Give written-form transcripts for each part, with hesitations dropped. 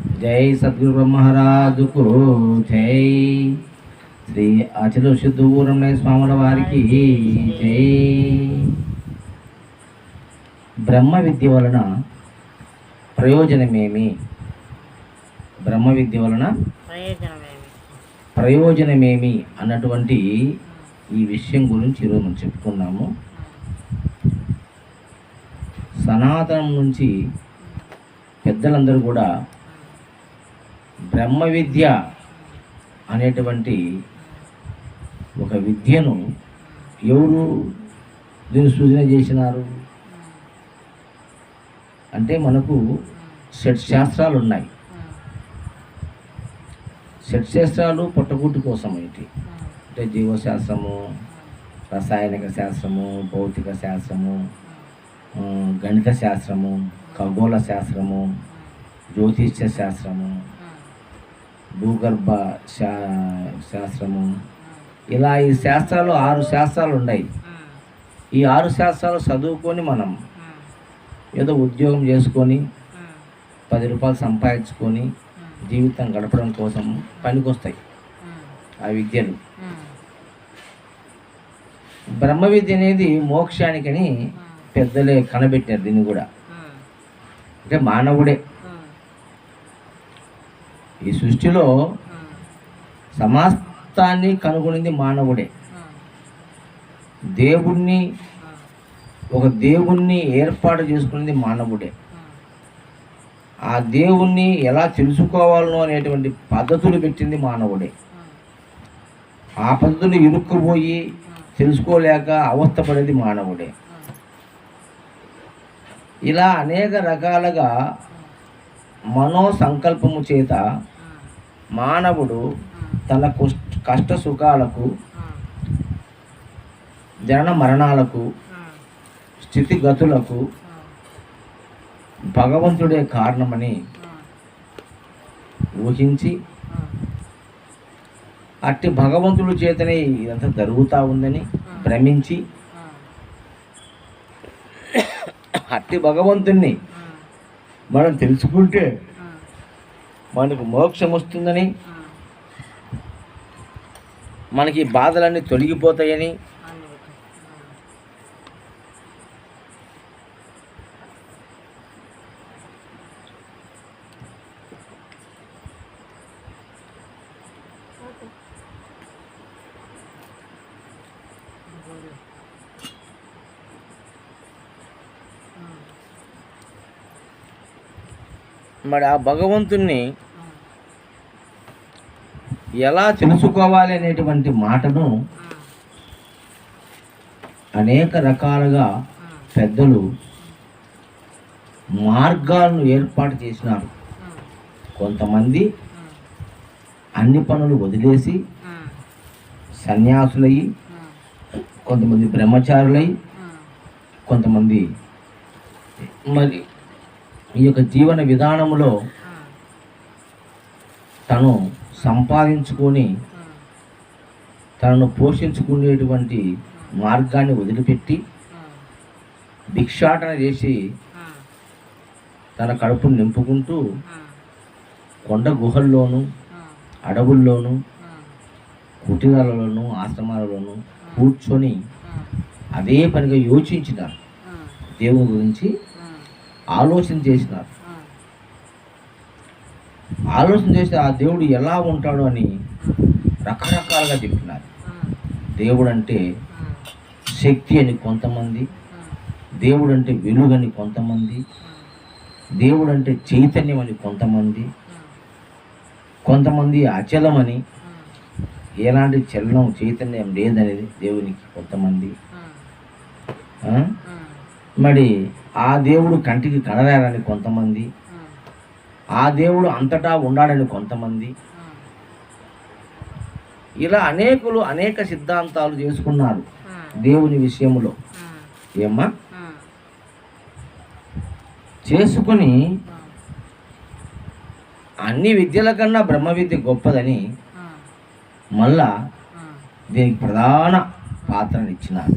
జై సద్గురు మహారాజుకు జై. శ్రీ అచల శుద్ధూరమయ్య స్వాముల వారికి జై. బ్రహ్మ విద్య వలన ప్రయోజనమేమి? బ్రహ్మ విద్య వలన ప్రయోజనమేమి అన్నటువంటి ఈ విషయం గురించి ఈరోజు మనం చెప్పుకున్నాము. సనాతనం నుంచి పెద్దలందరూ కూడా బ్రహ్మ విద్య అనేటువంటి ఒక విద్యను ఎవరు దీన్ని సూచన చేసినారు అంటే మనకు షట్శాస్త్రాలు ఉన్నాయి. షట్శాస్త్రాలు పుట్టగొట్టు కోసం ఏంటి అంటే జీవశాస్త్రము, రసాయనిక శాస్త్రము, భౌతిక శాస్త్రము, గణిత శాస్త్రము, ఖగోళ శాస్త్రము, జ్యోతిష్య శాస్త్రము, భూగర్భ శాస్త్రము, ఇలా ఈ శాస్త్రాలు 6 శాస్త్రాలు ఉన్నాయి. ఈ 6 శాస్త్రాలు చదువుకొని మనం ఏదో ఉద్యోగం చేసుకొని 10 రూపాయలు సంపాదించుకొని జీవితం గడపడం కోసం పనికొస్తాయి ఆ విద్యలు. బ్రహ్మ విద్య అనేది మోక్షానికని పెద్దలే కనబెట్టారు. దీన్ని కూడా అంటే మానవుడే ఈ సృష్టిలో సమస్తాన్ని కనుగొనింది మానవుడే. ఒక దేవుణ్ణి ఏర్పాటు చేసుకునేది మానవుడే. ఆ దేవుణ్ణి ఎలా తెలుసుకోవాలనో అనేటువంటి పద్ధతులు పెట్టింది మానవుడే. ఆ పద్ధతులు ఇరుక్కుపోయి తెలుసుకోలేక అవస్థపడేది మానవుడే. ఇలా అనేక రకాలుగా మనో సంకల్పము చేత మానవుడు తన కష్ట సుఖాలకు, జనన మరణాలకు, స్థితిగతులకు భగవంతుడే కారణమని ఊహించి అట్టి భగవంతుడి చేతనే ఇదంతా జరుగుతూ ఉందని భ్రమించి అట్టి భగవంతుణ్ణి మనం తెలుసుకుంటే మనకు మోక్షం వస్తుందని, మనకి బాధలన్నీ తొలగిపోతాయని, మరి ఆ భగవంతుణ్ణి ఎలా తెలుసుకోవాలి అనేటువంటి మాటను అనేక రకాలుగా పెద్దలు మార్గాలను ఏర్పాటు చేసినారు. కొంతమంది అన్ని పనులు వదిలేసి సన్యాసులయ్యి, కొంతమంది బ్రహ్మచారులై, కొంతమంది మరి ఈ యొక్క జీవన విధానంలో తను సంపాదించుకొని తనను పోషించుకునేటువంటి మార్గాన్ని వదిలిపెట్టి భిక్షాటన చేసి తన కడుపును నింపుకుంటూ కొండ గుహల్లోనూ, అడవుల్లోనూ, కుటీరాలలోనూ, ఆశ్రమాలలోనూ కూర్చొని అదే పనిగా యోచించినారు. దేవుని గురించి ఆలోచన చేసినారు. ఆలోచన చేసి ఆ దేవుడు ఎలా ఉంటాడో అని రకరకాలుగా చెప్పినారు. దేవుడు అంటే శక్తి అని కొంతమంది, దేవుడు అంటే వెలుగని కొంతమంది, దేవుడు అంటే చైతన్యం అని కొంతమంది, కొంతమంది అచలమని, ఎలాంటి చలనం చైతన్యం లేదనేది దేవునికి కొంతమంది. మరి ఆ దేవుడు కంటికి కనరారని కొంతమంది, ఆ దేవుడు అంతటా ఉన్నాడని కొంతమంది, ఇలా అనేక సిద్ధాంతాలు చేసుకున్నారు దేవుని విషయంలో. ఏమ్మా చేసుకుని అన్ని విద్యల కన్నా బ్రహ్మ విద్య గొప్పదని మళ్ళా దీనికి ప్రధాన పాత్రనిచ్చినారు.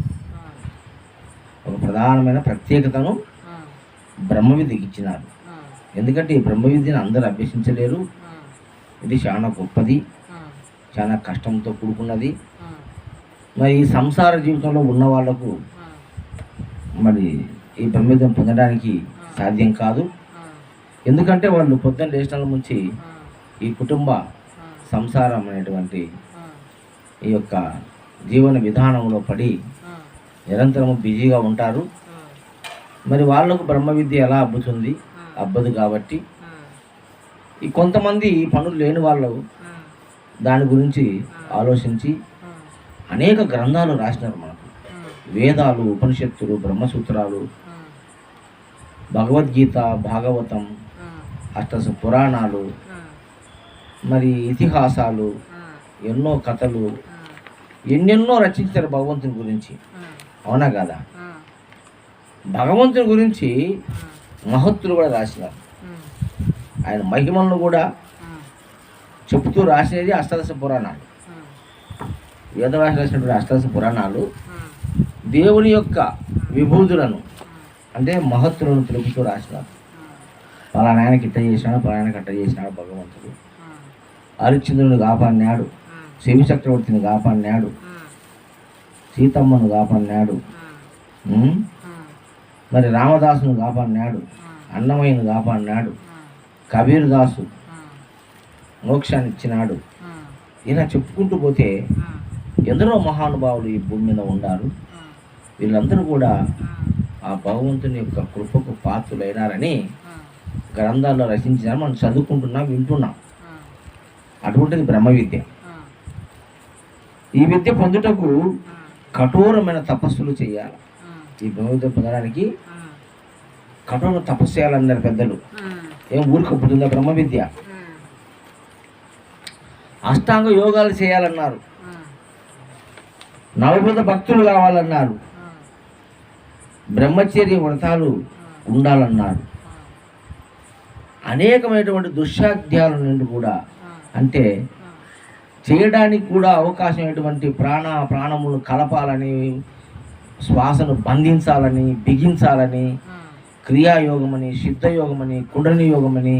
ఒక ప్రధానమైన ప్రత్యేకతను బ్రహ్మ విద్యకి ఇచ్చినారు. ఎందుకంటే ఈ బ్రహ్మ విద్యను అందరూ అభ్యసించలేరు. ఇది చాలా గొప్పది, చాలా కష్టంతో కూడుకున్నది. మరి ఈ సంసార జీవితంలో ఉన్న వాళ్ళకు మరి ఈ బ్రహ్మ విద్యను పొందడానికి సాధ్యం కాదు. ఎందుకంటే వాళ్ళు పొద్దున్న లేచిన నుంచి ఈ కుటుంబ సంసారం అనేటువంటి ఈ యొక్క జీవన విధానంలో పడి నిరంతరము బిజీగా ఉంటారు. మరి వాళ్ళకు బ్రహ్మ విద్య ఎలా అబ్బుతుంది? అబ్బదు. కాబట్టి ఈ కొంతమంది పనులు లేని వాళ్ళు దాని గురించి ఆలోచించి అనేక గ్రంథాలు రాసినారు. మనకు వేదాలు, ఉపనిషత్తులు, బ్రహ్మసూత్రాలు, భగవద్గీత, భాగవతం, అష్ట పురాణాలు, మరి ఇతిహాసాలు, ఎన్నో కథలు, ఎన్నెన్నో రచించారు భగవంతుని గురించి. అవునా కదా? భగవంతుని గురించి మహత్తులు కూడా రాసినారు. ఆయన మహిమలను కూడా చెబుతూ రాసినది అష్టాదశ పురాణాలు. వేదవ్యాస రాసినటువంటి అష్టాదశ పురాణాలు దేవుని యొక్క విభూతులను అంటే మహత్తులను తెలుపుతూ రాసినారు. పలానా ఆయనకి ఇట్ట చేసినాడు, పలానాకి అట్ట చేసినాడు భగవంతుడు. హరిశ్చంద్రుని కాపాడినాడు, శివ చక్రవర్తిని కాపాడినాడు, సీతమ్మను కాపాడినాడు, మరి రామదాసును కాపాడినాడు, అన్నమయ్యను కాపాడినాడు, కబీర్ దాసు మోక్షాన్ని ఇచ్చినాడు. ఇలా చెప్పుకుంటూ పోతే ఎందరో మహానుభావులు ఈ భూమి మీద ఉన్నారు. వీళ్ళందరూ కూడా ఆ భగవంతుని యొక్క కృపకు పాత్రులైనారని గ్రంథాల్లో రచించినారు. మనం చదువుకుంటున్నాం, వింటున్నాం. అటువంటిది బ్రహ్మ విద్య. ఈ విద్య పొందుటకు కఠోరమైన తపస్సులు చేయాలి. ఈ బ్రహ్మ విద్య పొందడానికి కఠోర తపస్సు చేయాలన్నారు పెద్దలు. ఏం ఊరికి పుట్టిందా బ్రహ్మ విద్య? అష్టాంగ యోగాలు చేయాలన్నారు, నవబోధ భక్తులు కావాలన్నారు, బ్రహ్మచర్య వ్రతాలు ఉండాలన్నారు. అనేకమైనటువంటి దుశ్శాధ్యాల నుండి కూడా అంటే చేయడానికి కూడా అవకాశమైనటువంటి ప్రాణములు కలపాలని, శ్వాసను బంధించాలని, బిగించాలని, క్రియాయోగమని, సిద్ధయోగమని, కుండలిని యోగమని,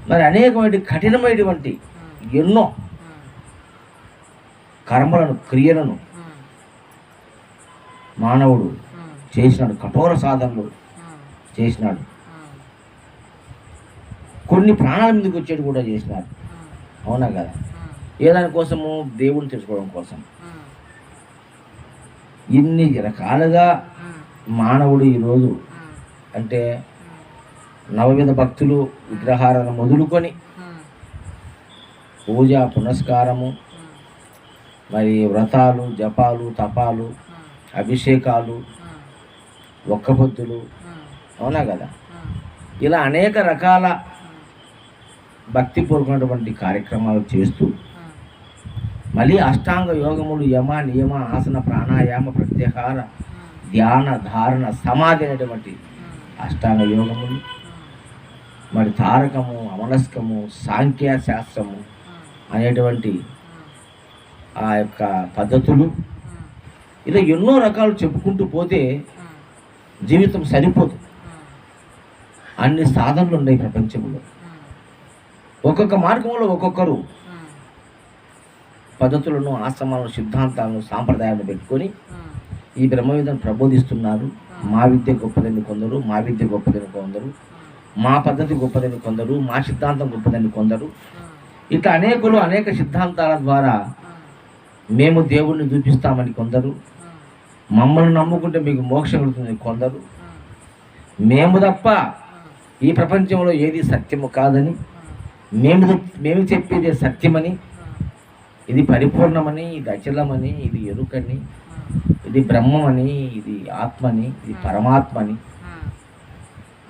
మరి అనేకమైన కఠినమైనటువంటి ఎన్నో కర్మలను, క్రియలను మానవుడు చేసినాడు. కఠోర సాధనలు చేసినాడు. కొన్ని ప్రాణాల మీదకి వచ్చేది కూడా చేసినారు. అవునా కదా? ఏదానికోసము? దేవుని తెలుసుకోవడం కోసం. ఇన్ని రకాలుగా మానవుడు ఈరోజు అంటే నవవిధ భక్తులు విగ్రహాలను మొదలుకొని పూజ, పునస్కారము, మరి వ్రతాలు, జపాలు, తపాలు, అభిషేకాలు, ఒక్కపొద్దులు, అవునా కదా? ఇలా అనేక రకాల భక్తిపూర్వకమైనటువంటి కార్యక్రమాలు చేస్తూ మళ్ళీ అష్టాంగ యోగములు, యమ, నియమ, ఆసన, ప్రాణాయామ, ప్రత్యాహార, ధ్యాన, ధారణ, సమాధి అనేటువంటి అష్టాంగ యోగములు, మరి తారకము, అమనస్కము, సాంఖ్యశాస్త్రము అనేటువంటి ఆ యొక్క పద్ధతులు, ఇలా ఎన్నో రకాలు చెప్పుకుంటూ పోతే జీవితం సరిపోదు. అన్ని సాధనలు ఉన్నాయి ప్రపంచంలో. ఒక్కొక్క మార్గంలో ఒక్కొక్కరు పద్ధతులను, ఆశ్రమాలను, సిద్ధాంతాలను, సాంప్రదాయాలను పెట్టుకొని ఈ బ్రహ్మ విద్యను ప్రబోధిస్తున్నారు. మా విద్య గొప్పదని కొందరు, మా విద్య గొప్పదని కొందరు, మా పద్ధతి గొప్పదని కొందరు, మా సిద్ధాంతం గొప్పదని కొందరు. ఇట్లా అనేకులు అనేక సిద్ధాంతాల ద్వారా మేము దేవుణ్ణి చూపిస్తామని కొందరు, మమ్మల్ని నమ్ముకుంటే మీకు మోక్షం కలుగుతుంది కొందరు, మేము తప్ప ఈ ప్రపంచంలో ఏది సత్యము కాదని, మేము చెప్పేది సత్యమని, ఇది పరిపూర్ణమని, ఇది అచలమని, ఇది ఎరుకని, ఇది బ్రహ్మమని, ఇది ఆత్మని, ఇది పరమాత్మని.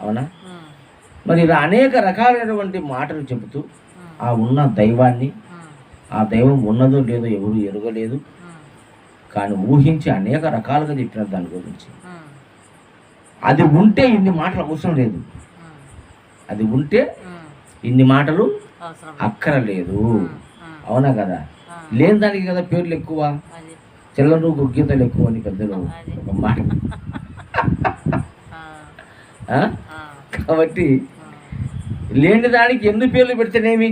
అవునా? మరి ఇలా అనేక రకాలైనటువంటి మాటలు చెబుతూ ఆ ఉన్న దైవాన్ని, ఆ దైవం ఉన్నదో లేదో ఎవరు ఎరుగలేదు, కానీ ఊహించి అనేక రకాలుగా చెప్పినారు దాని గురించి. అది ఉంటే ఇన్ని మాటలు అవసరం లేదు, అది ఉంటే ఇన్ని మాటలు అక్కరలేదు. అవునా కదా? లేని దానికి కదా పేర్లు ఎక్కువ, చెల్లరు గీతలు ఎక్కువ అని పెద్దలు ఒక మాట. కాబట్టి లేని దానికి ఎన్ని పేర్లు పెడితేనేమి,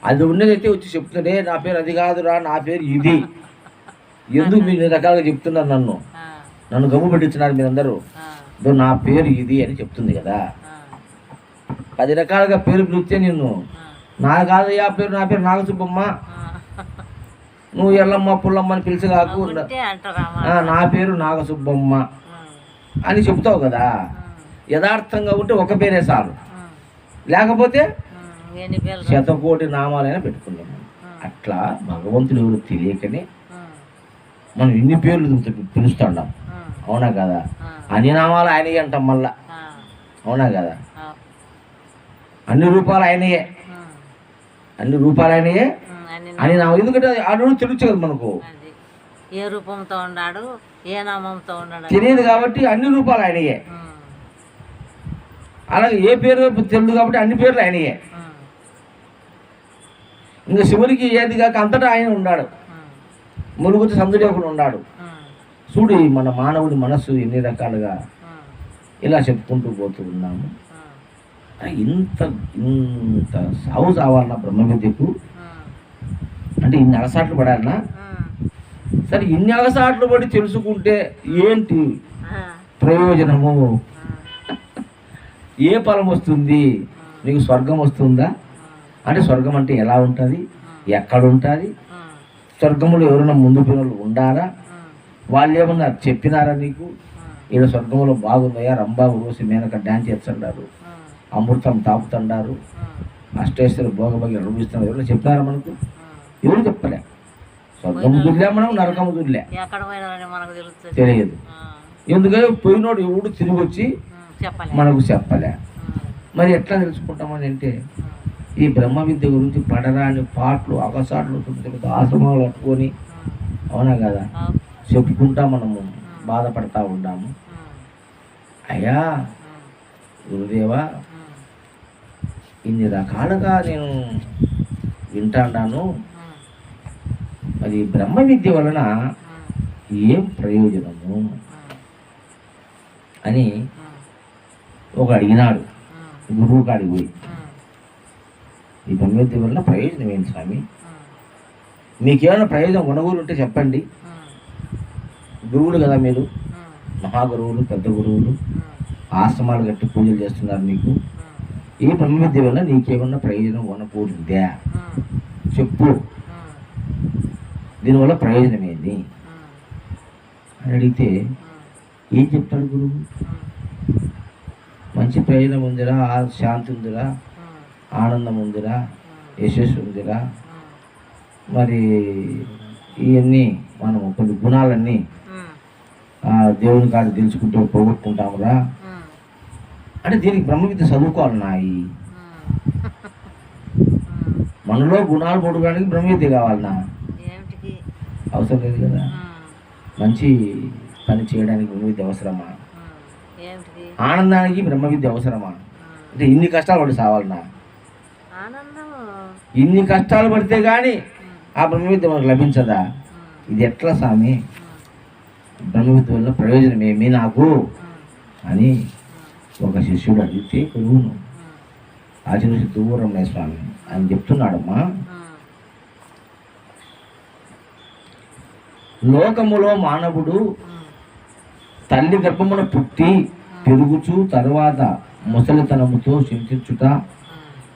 అది ఉన్నదైతే వచ్చి చెప్తుంటే నా పేరు అది కాదురా, నా పేరు ఇది. ఎందుకు మీరు రకాలుగా చెప్తున్నారు, నన్ను గమ్ము పెట్టించున్నారు మీరందరూ, నా పేరు ఇది అని చెప్తుంది కదా. 10 రకాలుగా పేరు పిలిస్తే నిన్ను, నా కాదయ్యా పేరు, నా పేరు నాగసుబ్బమ్మ, నువ్వు ఎల్లమ్మ పుల్లమ్మ అని పిలిచి కాకు, నా పేరు నాగసుబ్బమ్మ అని చెప్తావు కదా. యథార్థంగా ఉంటే ఒక పేరే చాలు, లేకపోతే 100,000 నామాలైనా పెట్టుకున్నాము. అట్లా భగవంతుడు ఎవరు తెలియకనే మనం ఇన్ని పేర్లు పిలుస్తున్నాం, అవునా కదా. అన్ని నామాలు ఆయనయే అంటాం మళ్ళా, అవునా కదా. అన్ని రూపాలు ఆయనయే, అన్ని రూపాలు ఆయనయే అని నా, ఎందుకంటే అడు తెలుసు కదా మనకు, ఏ రూపంతో ఉన్నాడు, ఏ నామంతో ఉన్నాడు తెలియదు కాబట్టి అన్ని రూపాలు ఆయనయే. అలాగే ఏ పేరు తెలియదు కాబట్టి అన్ని పేర్లు ఆయనయే. ఇంకా శివునికి ఏది కాక అంతటా ఆయన ఉన్నాడు, మురుగుతు సందుడి ఒకడు ఉన్నాడు. చూడు మన మానవుడి మనస్సు ఎన్ని రకాలుగా ఇలా చెప్పుకుంటూ పోతూ ఉన్నాము. ఇంత ఇంత సాగు సావాలన్నా బ్రహ్మ విద్యకు, అంటే ఇన్ని అలసాట్లు పడాలన్నా. సరే ఇన్ని అలసాట్లు పడి తెలుసుకుంటే ఏంటి ప్రయోజనము, ఏ ఫలం వస్తుంది, నీకు స్వర్గం వస్తుందా? అంటే స్వర్గం అంటే ఎలా ఉంటుంది, ఎక్కడ ఉంటుంది, స్వర్గంలో ఎవరైనా ముందు పిల్లలు ఉండారా, వాళ్ళు ఏమన్నా చెప్పినారా నీకు, ఈడ స్వర్గంలో బాగుందయ్యా, రంభా ఊసి మేనక డ్యాన్స్ చేస్తుంటారు, అమృతం తాపుతుంటారు, అష్టేశ్వర భోగభాగి అనుభవిస్తున్నారు, ఎవరైనా చెప్పినారా మనకు? ఎవరు చెప్పలే. స్వర్గము దుర్లే, మనం నరకము దుర్లే, తెలియదు. ఎందుకంటే పోయినోడు ఎవడు తిరిగి వచ్చి మనకు చెప్పలే. మరి ఎట్లా తెలుసుకుంటామని అంటే, ఈ బ్రహ్మ విద్య గురించి పడరాని పాటలు అగసాట్లు ఆశ్రమాలు పట్టుకొని, అవునా కదా, చెప్పుకుంటా మనము బాధపడతా ఉన్నాము. అయ్యా గురుదేవా, ఇన్ని రకాలుగా నేను వింటాను, మరి బ్రహ్మ విద్య వలన ఏం ప్రయోజనము అని ఒక అడిగినాడు గురువు కాడికి పోయి. ఈ బ్రహ్మ విద్య వలన ప్రయోజనం ఏంటి స్వామి, మీకేమైనా ప్రయోజనం కొనుగోలు ఉంటే చెప్పండి. గురువులు కదా మీరు, మహాగురువులు, పెద్ద గురువులు, ఆశ్రమాలు కట్టి పూజలు చేస్తున్నారు. మీకు ఈ బ్రహ్మ విద్య వల్ల నీకేమన్నా ప్రయోజనం కొనకూడదా చెప్పు, దీనివల్ల ప్రయోజనం ఏంది అని అడిగితే ఏం చెప్తాడు గురువు? మంచి ప్రయోజనం ఉందిరా, శాంతి ఉందిరా, ఆనందం ఉందిరా, యశస్సు ఉందిరా, మరి ఇవన్నీ మనం కొన్ని గుణాలన్నీ దేవుని కాదు తెలుసుకుంటూ పోగొట్టుకుంటామురా అంటే దీనికి బ్రహ్మ విద్య చదువుకోవాలన్నాయి. మనలో గుణాలు పొడవడానికి బ్రహ్మ విద్య కావాలన్నా? అవసరం లేదు కదా. మంచి పని చేయడానికి బ్రహ్మ విద్య అవసరమా? ఆనందానికి బ్రహ్మ విద్య అవసరమా? అంటే ఇన్ని కష్టాలు పడి సావాలన్నా? ఇన్ని కష్టాలు పడితే కానీ ఆ బ్రహ్మ విద్య మనకు లభించదా? ఇది ఎట్లా స్వామి, బ్రహ్మ విద్య వల్ల ప్రయోజనం ఏమి నాకు అని ఒక శిష్యుడు అడిగితే గురువును ఆచరించి దూరమే స్వామి అని చెప్తున్నాడమ్మా. లోకములో మానవుడు తల్లి గర్భమున పుట్టి పెరుగుచు తర్వాత ముసలితనముతో చింతించుట,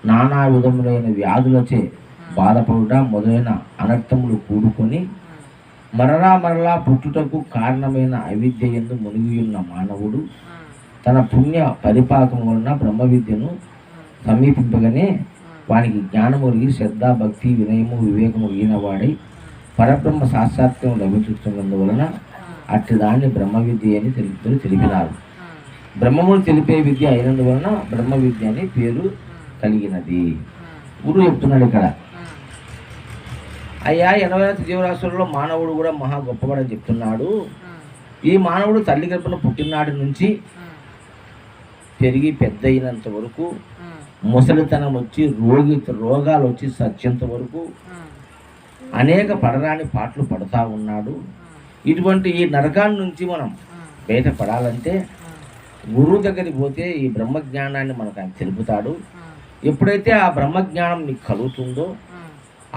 నానా విధములైన వ్యాధులచే బాధపడుట మొదలైన అనర్థములు కూడుకొని మరలా పుట్టుటకు కారణమైన అవిద్య యందు మునిగి ఉన్న మానవుడు తన పుణ్య పరిపాకం వలన బ్రహ్మ విద్యను సమీపింపగానే వానికి జ్ఞానము కలిగి శ్రద్ధ, భక్తి, వినయము, వివేకము ఈనవాడై పరబ్రహ్మ సాక్షాత్కారం లభించుతున్నందువలన అట్టి దాన్ని బ్రహ్మ విద్య అని తెలిపినారు. బ్రహ్మమును తెలిపే విద్య అయినందువలన బ్రహ్మ విద్య అని పేరు కలిగినది. గురువు చెప్తున్నాడు ఇక్కడ. అయ్యా 80 జీవరాశులలో మానవుడు కూడా మహా గొప్పవాడని చెప్తున్నాడు. ఈ మానవుడు తల్లి గర్భను పుట్టినాటి నుంచి పెరిగి పెద్ద అయినంత వరకు, ముసలితనం వచ్చి రోగాలు వచ్చి సత్యంత వరకు అనేక పడరాని పాటలు పడుతూ ఉన్నాడు. ఇటువంటి ఈ నరకాన్ని నుంచి మనం బయటపడాలంటే గురువు దగ్గరికి పోతే ఈ బ్రహ్మజ్ఞానాన్ని మనకు ఆయన తెలుపుతాడు. ఎప్పుడైతే ఆ బ్రహ్మజ్ఞానం నీకు కలుగుతుందో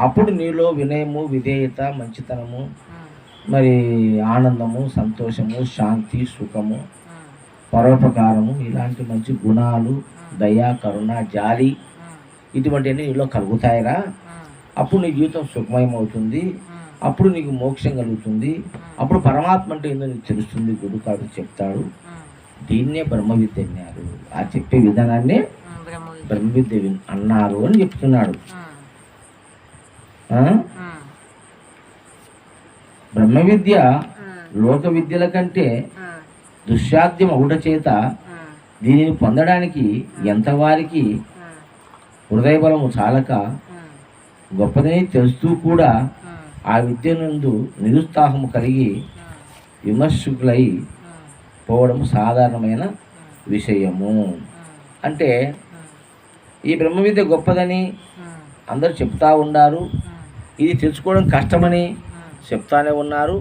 అప్పుడు నీలో వినయము, విధేయత, మంచితనము, మరి ఆనందము, సంతోషము, శాంతి, సుఖము, పరోపకారము, ఇలాంటి మంచి గుణాలు, దయ, కరుణ, జాలి ఇటువంటివన్నీ నీలో కలుగుతాయిరా. అప్పుడు నీ జీవితం సుఖమయం అవుతుంది. అప్పుడు నీకు మోక్షం కలుగుతుంది. అప్పుడు పరమాత్మ అంటే ఏందో నీకు తెలుస్తుంది. గురువుగారు చెప్తాడు. దీన్నే బ్రహ్మ విద్య అన్నారు. ఆ చెప్పే విధానాన్నే బ్రహ్మ విద్య అన్నారు అని చెప్తున్నాడు. బ్రహ్మ విద్య లోక విద్యల కంటే దుశ్శాద్యం ఒకట చేత దీనిని పొందడానికి ఎంతవారికి హృదయబలము చాలక గొప్పదని తెలుస్తూ కూడా ఆ విద్య నందు నిరుత్సాహము కలిగి విమర్శకులై పోవడం సాధారణమైన విషయము. అంటే ఈ బ్రహ్మ విద్య గొప్పదని అందరూ చెప్తా ఉన్నారు. ఇది తెలుసుకోవడం కష్టమని చెప్తానే ఉన్నారు.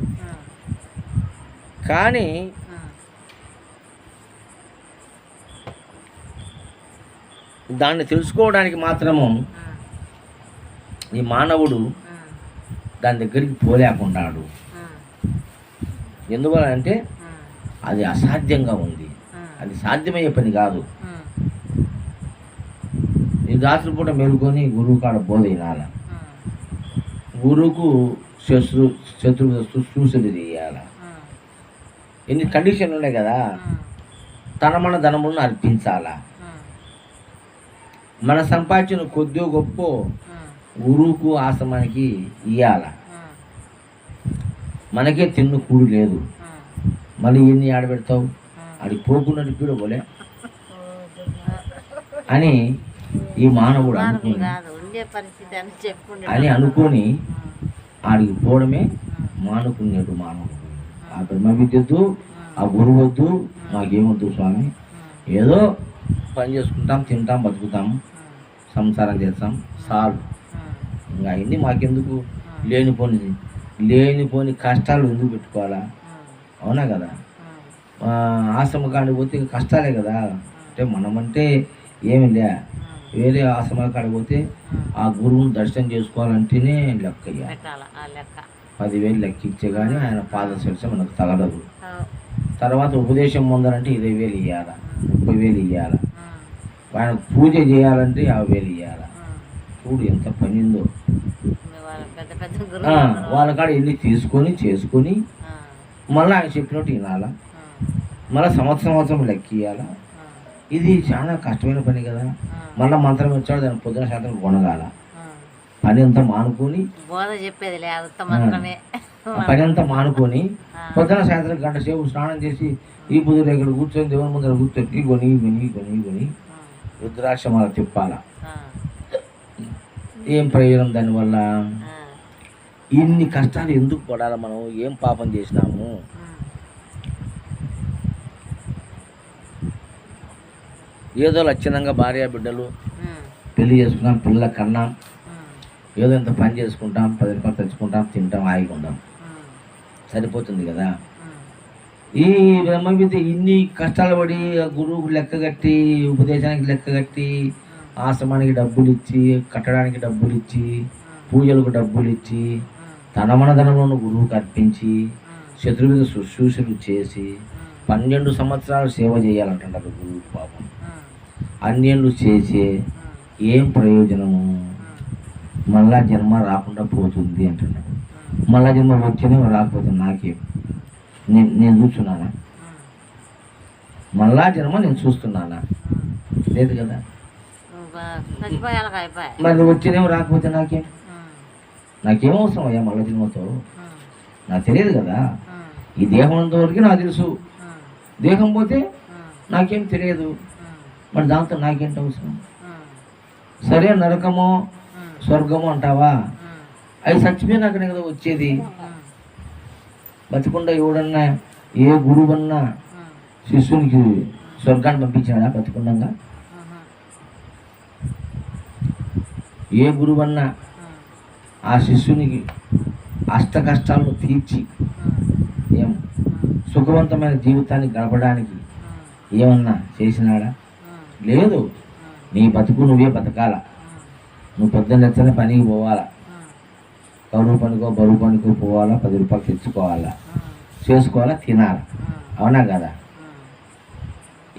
కానీ దాన్ని తెలుసుకోవడానికి మాత్రము ఈ మానవుడు దాని దగ్గరికి పోలేకున్నాడు. ఎందువల్ల అంటే అది అసాధ్యంగా ఉంది. అది సాధ్యమయ్యే పని కాదు. ఈ రాత్రి పూట మేలుకొని గురువు కాడ బోధ వినాల. గురువుకు శత్రువు సూచనలు చేయాల. ఎన్ని కండిషన్లు ఉన్నాయి కదా. మన ధనములను అర్పించాలా. మన సంపాదించిన కొద్దో గొప్ప గురువుకు ఆశ్రమానికి ఇయ్యాల. మనకే తిన్ను కూడు లేదు. మళ్ళీ ఎన్ని ఆడబెడతావు, అది పోకున్నట్టు కూడా పోలే అని ఈ మానవుడు అనుకొని ఆడికి పోవడమే మానుకున్నాడు మానవుడు. ఆ బ్రహ్మ విద్యద్దు, ఆ గురువు వద్దు, మాకేమొద్దు స్వామి, ఏదో పని చేసుకుంటాం, తింటాం, బతుకుతాం, సంసారం చేస్తాం, చాలు, ఇంకా అన్నీ మాకెందుకు, లేనిపోని కష్టాలు ఎందుకు పెట్టుకోవాలా? అవునా కదా. ఆశ్రమ కాడికి పోతే కష్టాలే కదా. అంటే మనమంటే ఏమి లే, వేరే ఆశ్రమాల కాడికి పోతే ఆ గురువుని దర్శనం చేసుకోవాలంటేనే లెక్క 10,000 లెక్క ఇచ్చే కానీ ఆయన పాద స్పర్శ మనకు తగలదు. తర్వాత ఉపదేశం పొందాలంటే 20,000 ఇవ్వాలా, 30,000 ఇవ్వాలా. ఆయన పూజ చేయాలంటే 50,000 ఇవ్వాలా. చూడు ఎంత పనిందో. వాళ్ళ కాడ వెళ్ళి తీసుకొని చేసుకొని మళ్ళీ ఆయన చెప్పినట్టు వినాలా, మళ్ళీ సంవత్సరం లెక్క ఇవ్వాలా. ఇది చాలా కష్టమైన పని కదా. మళ్ళీ మంత్రం వచ్చాడు, దాన్ని పొద్దున శాతం కొనగాల. పని అంతా మానుకొని పని అంతా మానుకొని పొద్దున సాయంత్రం గంట సేపు స్నానం చేసి ఈ పొద్దున ఇక్కడ కూర్చొని దేవుని ముందర కూర్చొని కొని రుద్రాక్షమాల తిప్పాలా. ఏం ప్రయోజనం దానివల్ల? ఇన్ని కష్టాలు ఎందుకు పడాలి? మనం ఏం పాపం చేసినాము? ఏదో లక్షణంగా భార్య బిడ్డలు పెళ్లి చేసుకున్నాం, పిల్లల కన్నాం, ఏదో ఇంత పని చేసుకుంటాం, 10 రూపాయలు తెచ్చుకుంటాం, తింటాం, ఆగికుంటాం, సరిపోతుంది కదా. ఈ బ్రహ్మ విద్య ఇన్ని కష్టాలు పడి గురువుకు లెక్క కట్టి, ఉపదేశానికి లెక్క కట్టి, ఆశ్రమానికి డబ్బులు ఇచ్చి, కట్టడానికి డబ్బులు ఇచ్చి, పూజలకు డబ్బులు ఇచ్చి, మన ధనంలో గురువుకు అర్పించి, శత్రువుగా శుశ్రూషలు చేసి 12 సంవత్సరాలు సేవ చేయాలంటున్నారు గురువుకు. పాపం అన్నేళ్ళు చేసే ఏం ప్రయోజనము? మళ్ళా జన్మ రాకుండా పోతుంది అంటున్నాడు. మళ్ళా జన్మ వచ్చినా రాకపోతే నాకేం? నేను చూస్తున్నానా? మళ్ళా జన్మ నేను చూస్తున్నానా? లేదు కదా. మరి వచ్చినేమో రాకపోతే నాకేం అవసరం అయ్యా మళ్ళా జన్మతో? నాకు తెలియదు కదా. ఈ దేహం అంతవరకు నాకు తెలుసు, దేహం పోతే నాకేం తెలియదు. మరి దాంతో నాకేంటి అవసరం? సరే, నరకమో స్వర్గము అంటావా? అవి చచ్చిపోయినాకనే కదా వచ్చేది. బతికుండా ఎవడన్నా, ఏ గురువన్నా శిష్యునికి స్వర్గాన్ని పంపించాడా బతికుండగా? ఏ గురువన్నా ఆ శిష్యునికి అష్ట కష్టాలను తీర్చి ఏం సుఖవంతమైన జీవితాన్ని గడపడానికి ఏమన్నా చేసినాడా? లేదు. నీ బతుకు నువ్వే బతకాల. నువ్వు పొద్దున్న పనికి పోవాలా, కరువు పనికో బరువు పనికో పోవాలా, 10 రూపాయలు తెచ్చుకోవాలా, చేసుకోవాలా, తినాలా. అవునా కదా?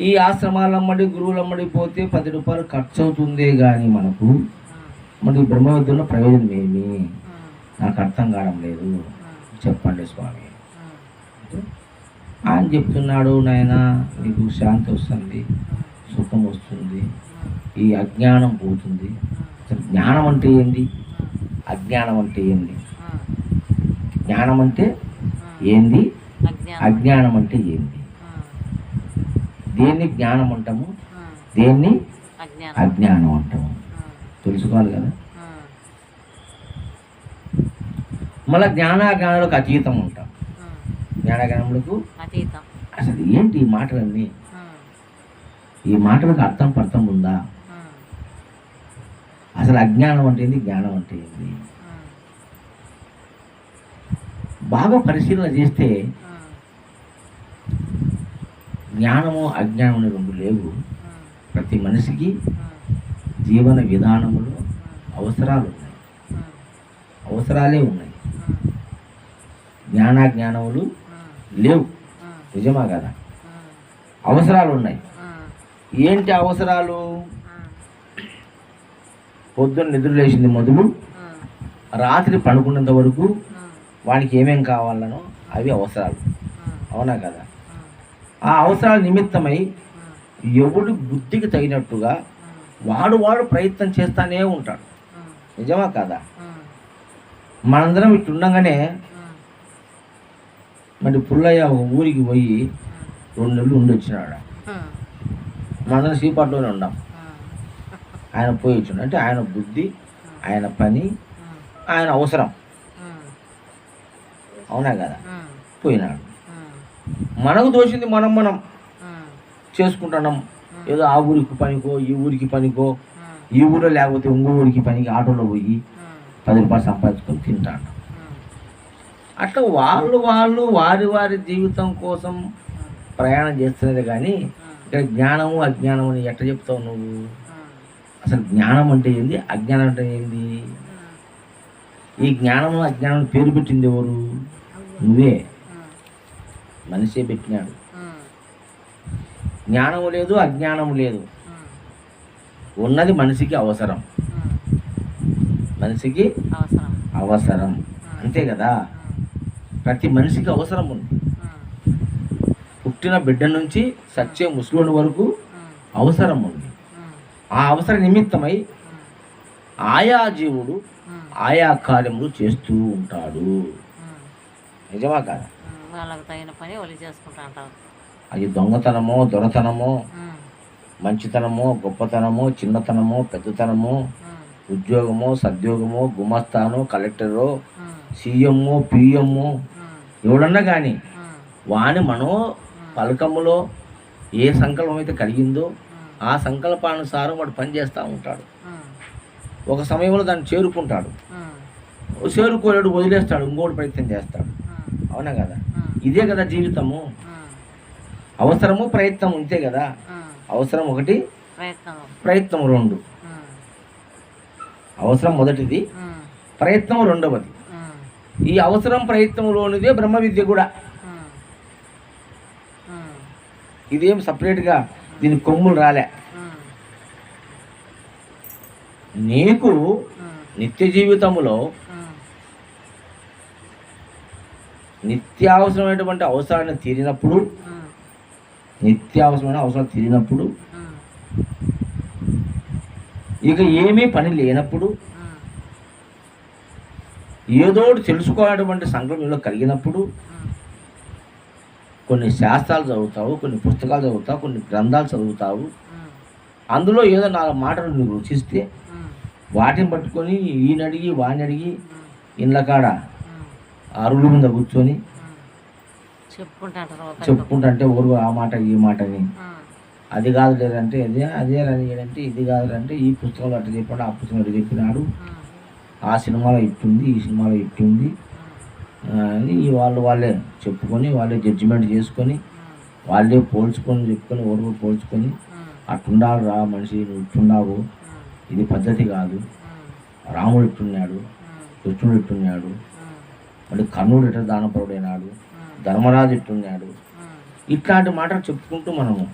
ఈ ఆశ్రమాలమ్మడి గురువులమ్మడి పోతే 10 రూపాయలు ఖర్చు అవుతుందే కానీ మనకు మరి బ్రహ్మ విద్యలో ప్రయోజనం ఏమి? నాకు అర్థం కావడం లేదు, చెప్పండి స్వామి ఆయన చెప్తున్నాడు. నాయన నీకు శాంతి వస్తుంది, సుఖం వస్తుంది, ఈ అజ్ఞానం పోతుంది. జ్ఞానం అంటే ఏంటి? అజ్ఞానం అంటే ఏంది? జ్ఞానం అంటే ఏంది? అజ్ఞానం అంటే ఏంది? దేన్ని జ్ఞానం అంటాము, దేన్ని అజ్ఞానం అంటాము? తెలుసుకోవాలి కదా. మళ్ళీ జ్ఞానాజ్ఞానాలకు అతీతం ఉంటాం. జ్ఞానాజ్ఞానములకు అతీతం. అసలు ఏంటి ఈ మాటలన్నీ? ఈ మాటలకు అర్థం ఉందా? అసలు అజ్ఞానం అంటే ఏంది, జ్ఞానం అంటే ఏంది? బాగా పరిశీలన చేస్తే జ్ఞానము అజ్ఞానం అనే రెండు లేవు. ప్రతి మనిషికి జీవన విధానములో అవసరాలు ఉన్నాయి, అవసరాలే ఉన్నాయి. జ్ఞానాజ్ఞానములు లేవు. నిజమా కదా? అవసరాలు ఉన్నాయి. ఏంటి అవసరాలు? పొద్దున్న నిద్ర లేచింది మొదలు రాత్రి పడుకున్నంత వరకు వానికి ఏమేం కావాలనో అవి అవసరాలు. అవునా కదా? ఆ అవసరాల నిమిత్తమై ఎవడు బుద్ధికి తగినట్టుగా వాడు ప్రయత్నం చేస్తానే ఉంటాడు. నిజమా కదా? మనందరం ఇట్లుండగానే మరి పుల్లయ్య ఒక ఊరికి పోయి 2 నెలలు ఉండి వచ్చినాడు. మనందరం శ్రీపాట్లోనే ఉన్నాం. ఆయన పోయి వచ్చిండు అంటే ఆయన బుద్ధి, ఆయన పని, ఆయన అవసరం. అవునా కదా? పోయినాడు. మనకు దోషింది మనం చేసుకుంటున్నాం. ఏదో ఆ ఊరికి పనికో, ఈ ఊరికి పనికో, ఈ ఊరిలో లేకపోతే ఇంకో ఊరికి పనికి ఆటోలో పోయి 10 రూపాయలు సంపాదించుకొని తింటాడు. అట్లా వాళ్ళు వారి జీవితం కోసం ప్రయాణం చేస్తున్నది. కానీ ఇక్కడ జ్ఞానము అజ్ఞానము అని ఎట్లా చెప్తావు నువ్వు? అసలు జ్ఞానం అంటే ఏంది, అజ్ఞానం అంటే ఏంది? ఈ జ్ఞానము అజ్ఞానం పేరు పెట్టింది ఎవరు? నువ్వే. మనిషే పెట్టినాడు. జ్ఞానము లేదు, అజ్ఞానము లేదు. ఉన్నది మనిషికి అవసరం. మనిషికి అవసరం అంతే కదా? ప్రతి మనిషికి అవసరం ఉంది. పుట్టిన బిడ్డ నుంచి సచ్చే ముసలోని వరకు అవసరం ఉంది. ఆ అవసర నిమిత్తమై ఆయా జీవుడు ఆయా కార్యములు చేస్తూ ఉంటాడు. నిజమా కాదా? వాళ్ళకి తగిన పని వాళ్ళు చేసుకుంటా ఉంటారు. అది దొంగతనమో, దొరతనమో, మంచితనమో, గొప్పతనమో, చిన్నతనమో, పెద్దతనమో, ఉద్యోగమో, సద్యోగమో, గుమస్తానో, కలెక్టరో, సీఎంఓ, పిఎంఓ ఎవడన్నా కానీ వాని మనో పలకములో ఏ సంకల్పం అయితే కలిగిందో ఆ సంకల్పానుసారం వాడు పనిచేస్తూ ఉంటాడు. ఒక సమయంలో దాన్ని చేరుకుంటాడు, చేరుకోలేడు, వదిలేస్తాడు, ఇంకోటి ప్రయత్నం చేస్తాడు. అవునా కదా? ఇదే కదా జీవితము. అవసరము ప్రయత్నం ఇంతే కదా? అవసరం ఒకటి, ప్రయత్నం రెండు. అవసరం మొదటిది, ప్రయత్నం రెండవది. ఈ అవసరం ప్రయత్నంలోనిదే బ్రహ్మ విద్య కూడా. ఇదేం సపరేట్గా దీని కొమ్ములు రాలే. నీకు నిత్య జీవితంలో నిత్యావసరమైనటువంటి అవసరాన్ని తీరినప్పుడు, నిత్యావసరమైన అవసరాలు తీరినప్పుడు, ఇక ఏమీ పని లేనప్పుడు, ఏదోటి తెలుసుకోవాలన్నటువంటి సంకల్పంలో కలిగినప్పుడు కొన్ని శాస్త్రాలు చదువుతావు, కొన్ని పుస్తకాలు చదువుతావు, కొన్ని గ్రంథాలు చదువుతావు. అందులో ఏదో 4 మాటలు నువ్వు రుచిస్తే వాటిని పట్టుకొని ఈయనడిగి వాడిని అడిగి ఇళ్ళ కాడ అరువుల మీద కూర్చొని చెప్పుకుంటే ఊరు ఆ మాట ఈ మాటని, అది కాదు లేదంటే అదే లేదంటే ఇది కాదు అంటే ఈ పుస్తకంలో అట్లా చెప్పాడు, ఆ పుస్తకం అట్లా చెప్పినాడు, ఆ సినిమాలో ఇట్టుంది, ఈ సినిమాలో ఇట్టుంది అని వాళ్ళే చెప్పుకొని వాళ్ళే జడ్జిమెంట్ చేసుకొని వాళ్ళే పోల్చుకొని చెప్పుకొని ఎవరు పోల్చుకొని అట్టుండాలి రా మనిషి, నువ్వు ఇట్టుండావు, ఇది పద్ధతి కాదు, రాముడు ఇట్టున్నాడు, కృష్ణుడు ఇట్టున్నాడు, మళ్ళీ కర్ణుడు ఇట్ట దానపరుడైనాడు, ధర్మరాజు ఇట్టున్నాడు, ఇట్లాంటి మాటలు చెప్పుకుంటూ మనము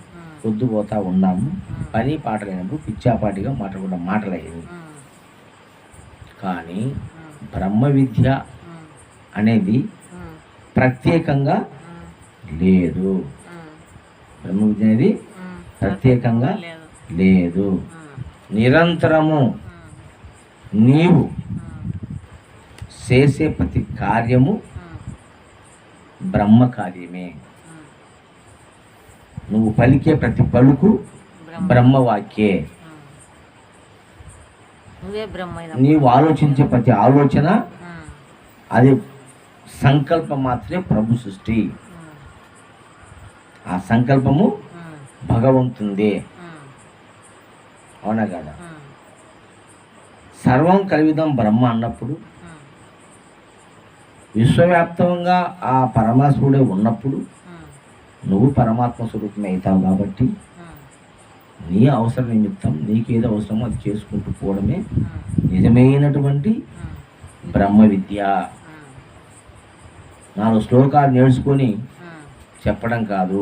పొద్దుపోతా ఉన్నాము. పని పాట లేనప్పుడు పిచ్చాపాటిగా మాట్లాడుకున్న మాటలయ్యేది. కానీ బ్రహ్మ విద్య అనేది ప్రత్యేకంగా లేదు. బ్రహ్మ విద్య అనేది ప్రత్యేకంగా లేదు. నిరంతరము నీవు చేసే ప్రతి కార్యము బ్రహ్మ కార్యమే. నువ్వు పలికే ప్రతి పలుకు బ్రహ్మవాక్యే. నీవు ఆలోచించే ప్రతి ఆలోచన అది సంకల్పం మాత్రమే ప్రభు సృష్టి. ఆ సంకల్పము భగవంతుందే. అవునా కదా? సర్వం కలివిదం బ్రహ్మ అన్నప్పుడు, విశ్వవ్యాప్తంగా ఆ పరమాత్ముడే ఉన్నప్పుడు నువ్వు పరమాత్మ స్వరూపమే అవుతావు. కాబట్టి నీ అవసర నిమిత్తం నీకేదో అవసరమో అది చేసుకుంటూ పోవడమే నిజమైనటువంటి బ్రహ్మ విద్య. 4 శ్లోకాలు నేర్చుకొని చెప్పడం కాదు.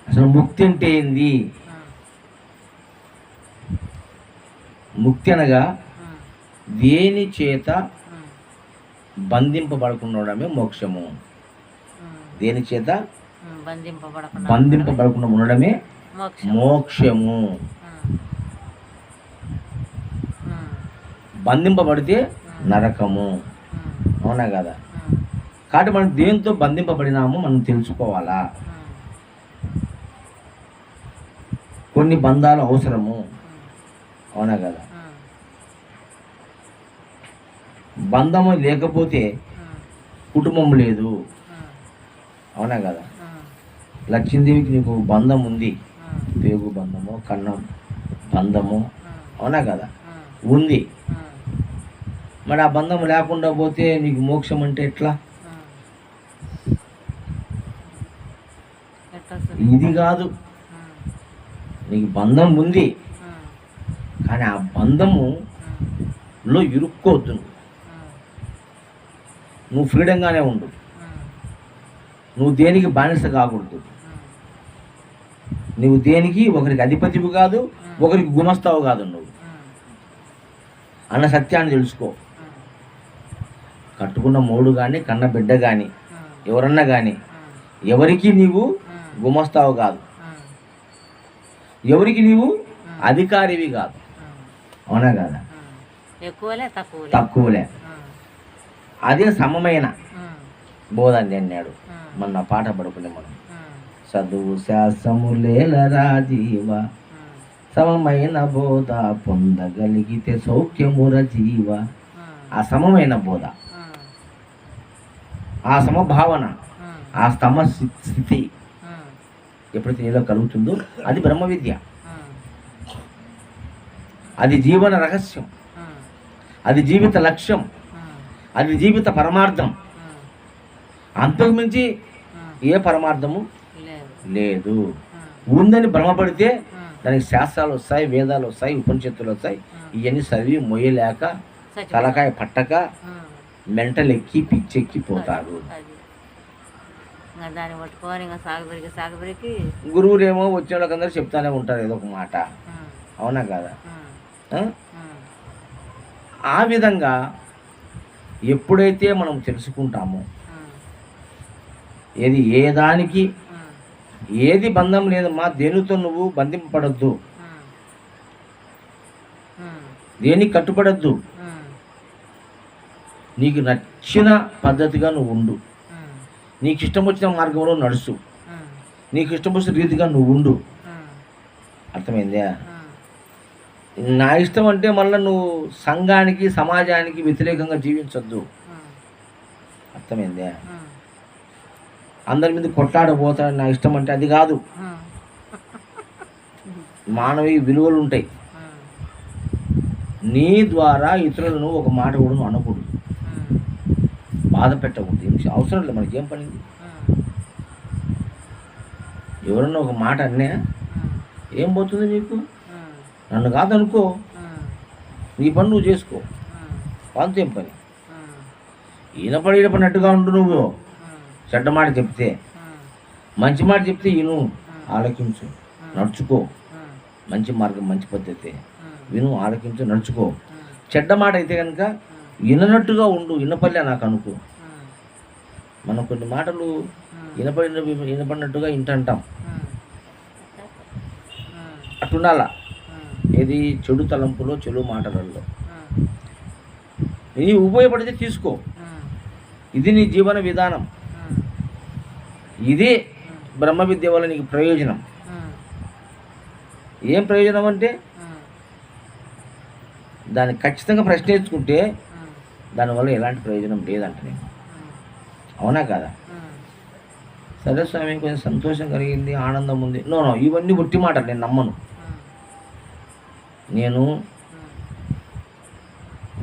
అసలు ముక్తి అంటే ఏంది? ముక్తి అనగా దేని చేత బంధింపబడకుండా మోక్షము. దేని చేత బంధింపబడకుండా ఉండడమే మోక్షము. బంధింపబడితే నరకము. అవునా కదా? కాబట్టి మనం దేంతో బంధింపబడినామో మనం తెలుసుకోవాలా. కొన్ని బంధాలు అవసరము. అవునా కదా? బంధము లేకపోతే కుటుంబం లేదు. అవునా కదా? లక్ష్మీదేవికి నీకు బంధం ఉంది, పేగు బంధము, కన్నం బంధము. అవునా కదా? ఉంది. మరి ఆ బంధం లేకుండా పోతే నీకు మోక్షం అంటే ఎట్లా? ఇది కాదు. నీకు బంధం ఉంది, కానీ ఆ బంధములో ఇరుక్కోవద్దు. నువ్వు ఫ్రీడంగానే ఉండు. నువ్వు దేనికి బానిస కాకూడదు. నువ్వు దేనికి ఒకరికి అధిపతివి కాదు, ఒకరికి గుమస్తావు కాదు. నువ్వు అన్న సత్యాన్ని తెలుసుకో. కట్టుకున్న మోడు కానీ, కన్న బిడ్డ కానీ, ఎవరన్నా కానీ ఎవరికి నీవు గుమస్తావు కాదు, ఎవరికి నీవు అధికారివి కాదు. అవునా కదా? తక్కువలే. అదే సమమైన బోధ అని అన్నాడు. మొన్న పాట పడుకునే మనం, చదువు శాస్త్రము లేలరా జీవ, సమమైన బోధ పొందగలిగితే సౌఖ్యముర జీవ. ఆ సమమైన బోధ, ఆ సమభావన, ఆ స్తమ స్థితి ఎప్పుడైతే నీలో కలుగుతుందో అది బ్రహ్మ విద్య. అది జీవన రహస్యం, అది జీవిత లక్ష్యం, అది జీవిత పరమార్థం. అంతకుమించి ఏ పరమార్థము లేదు. ఉందని భ్రమపడితే దానికి శాస్త్రాలు వస్తాయి, వేదాలు వస్తాయి, ఉపనిషత్తులు వస్తాయి. ఇవన్నీ చదివి మొయ్యలేక తలకాయ పట్టక మెంటలెక్కి పిచ్చెక్కి పోతారు. గురువులేమో వచ్చిన వాళ్ళకందరూ చెప్తానే ఉంటారు ఏదో ఒక మాట. అవునా కదా? ఆ విధంగా ఎప్పుడైతే మనం తెలుసుకుంటామో ఏ దానికి ఏది బంధం లేదమ్మా, దేనితో నువ్వు బంధింపబడద్దు, దేనికి కట్టుబడద్దు. నీకు నచ్చిన పద్ధతిగా నువ్వు ఉండు, నీకు ఇష్టం వచ్చిన మార్గంలో నడుచు, నీకు ఇష్టం వచ్చిన రీతిగా నువ్వు ఉండు. అర్థమైందా? నా ఇష్టం అంటే మళ్ళీ నువ్వు సంఘానికి సమాజానికి వ్యతిరేకంగా జీవించొద్దు. అర్థమైందా? అందరి మీద కొట్లాడబోతాడు నా ఇష్టం అంటే అది కాదు. మానవీయ విలువలు ఉంటాయి. నీ ద్వారా ఇతరులను ఒక మాట కూడా నువ్వు అనకూడదు. బాధ పెట్టకూడదు. అవసరం లేదు, మనకి ఏం పని? ఎవరన్నా ఒక మాట అన్నా ఏం పోతుంది నీకు? నన్ను కాదనుకో, నీ పని నువ్వు చేసుకో, వాళ్ళతో ఏం పని? ఈనపడినట్టుగా ఉండు. నువ్వు చెడ్డ మాట చెప్తే, మంచి మాట చెప్తే ఈను ఆలకించు, నడుచుకో. మంచి మార్గం, మంచి పద్ధతి విను, ఆలకించు, నడుచుకో. చెడ్డ మాట అయితే కనుక విననట్టుగా ఉండు, వినపల్లే నాకు అనుకో. మనం కొన్ని మాటలు వినపడినట్టుగా వింటాం, అట్టుండాలా. ఏది? చెడు తలంపులో, చెడు మాటలలో. నీ ఉపయోగపడితే తీసుకో, ఇది నీ జీవన విధానం, ఇదే బ్రహ్మ విద్య వల్ల నీకు ప్రయోజనం. ఏం ప్రయోజనం అంటే దాన్ని ఖచ్చితంగా ప్రశ్నించుకుంటే దానివల్ల ఎలాంటి ప్రయోజనం లేదంట నేను. అవునా కదా? సరే స్వామి, కొంచెం సంతోషం కలిగింది, ఆనందం ఉంది. నో, ఇవన్నీ ఒట్టి మాటలు, నేను నమ్మను. నేను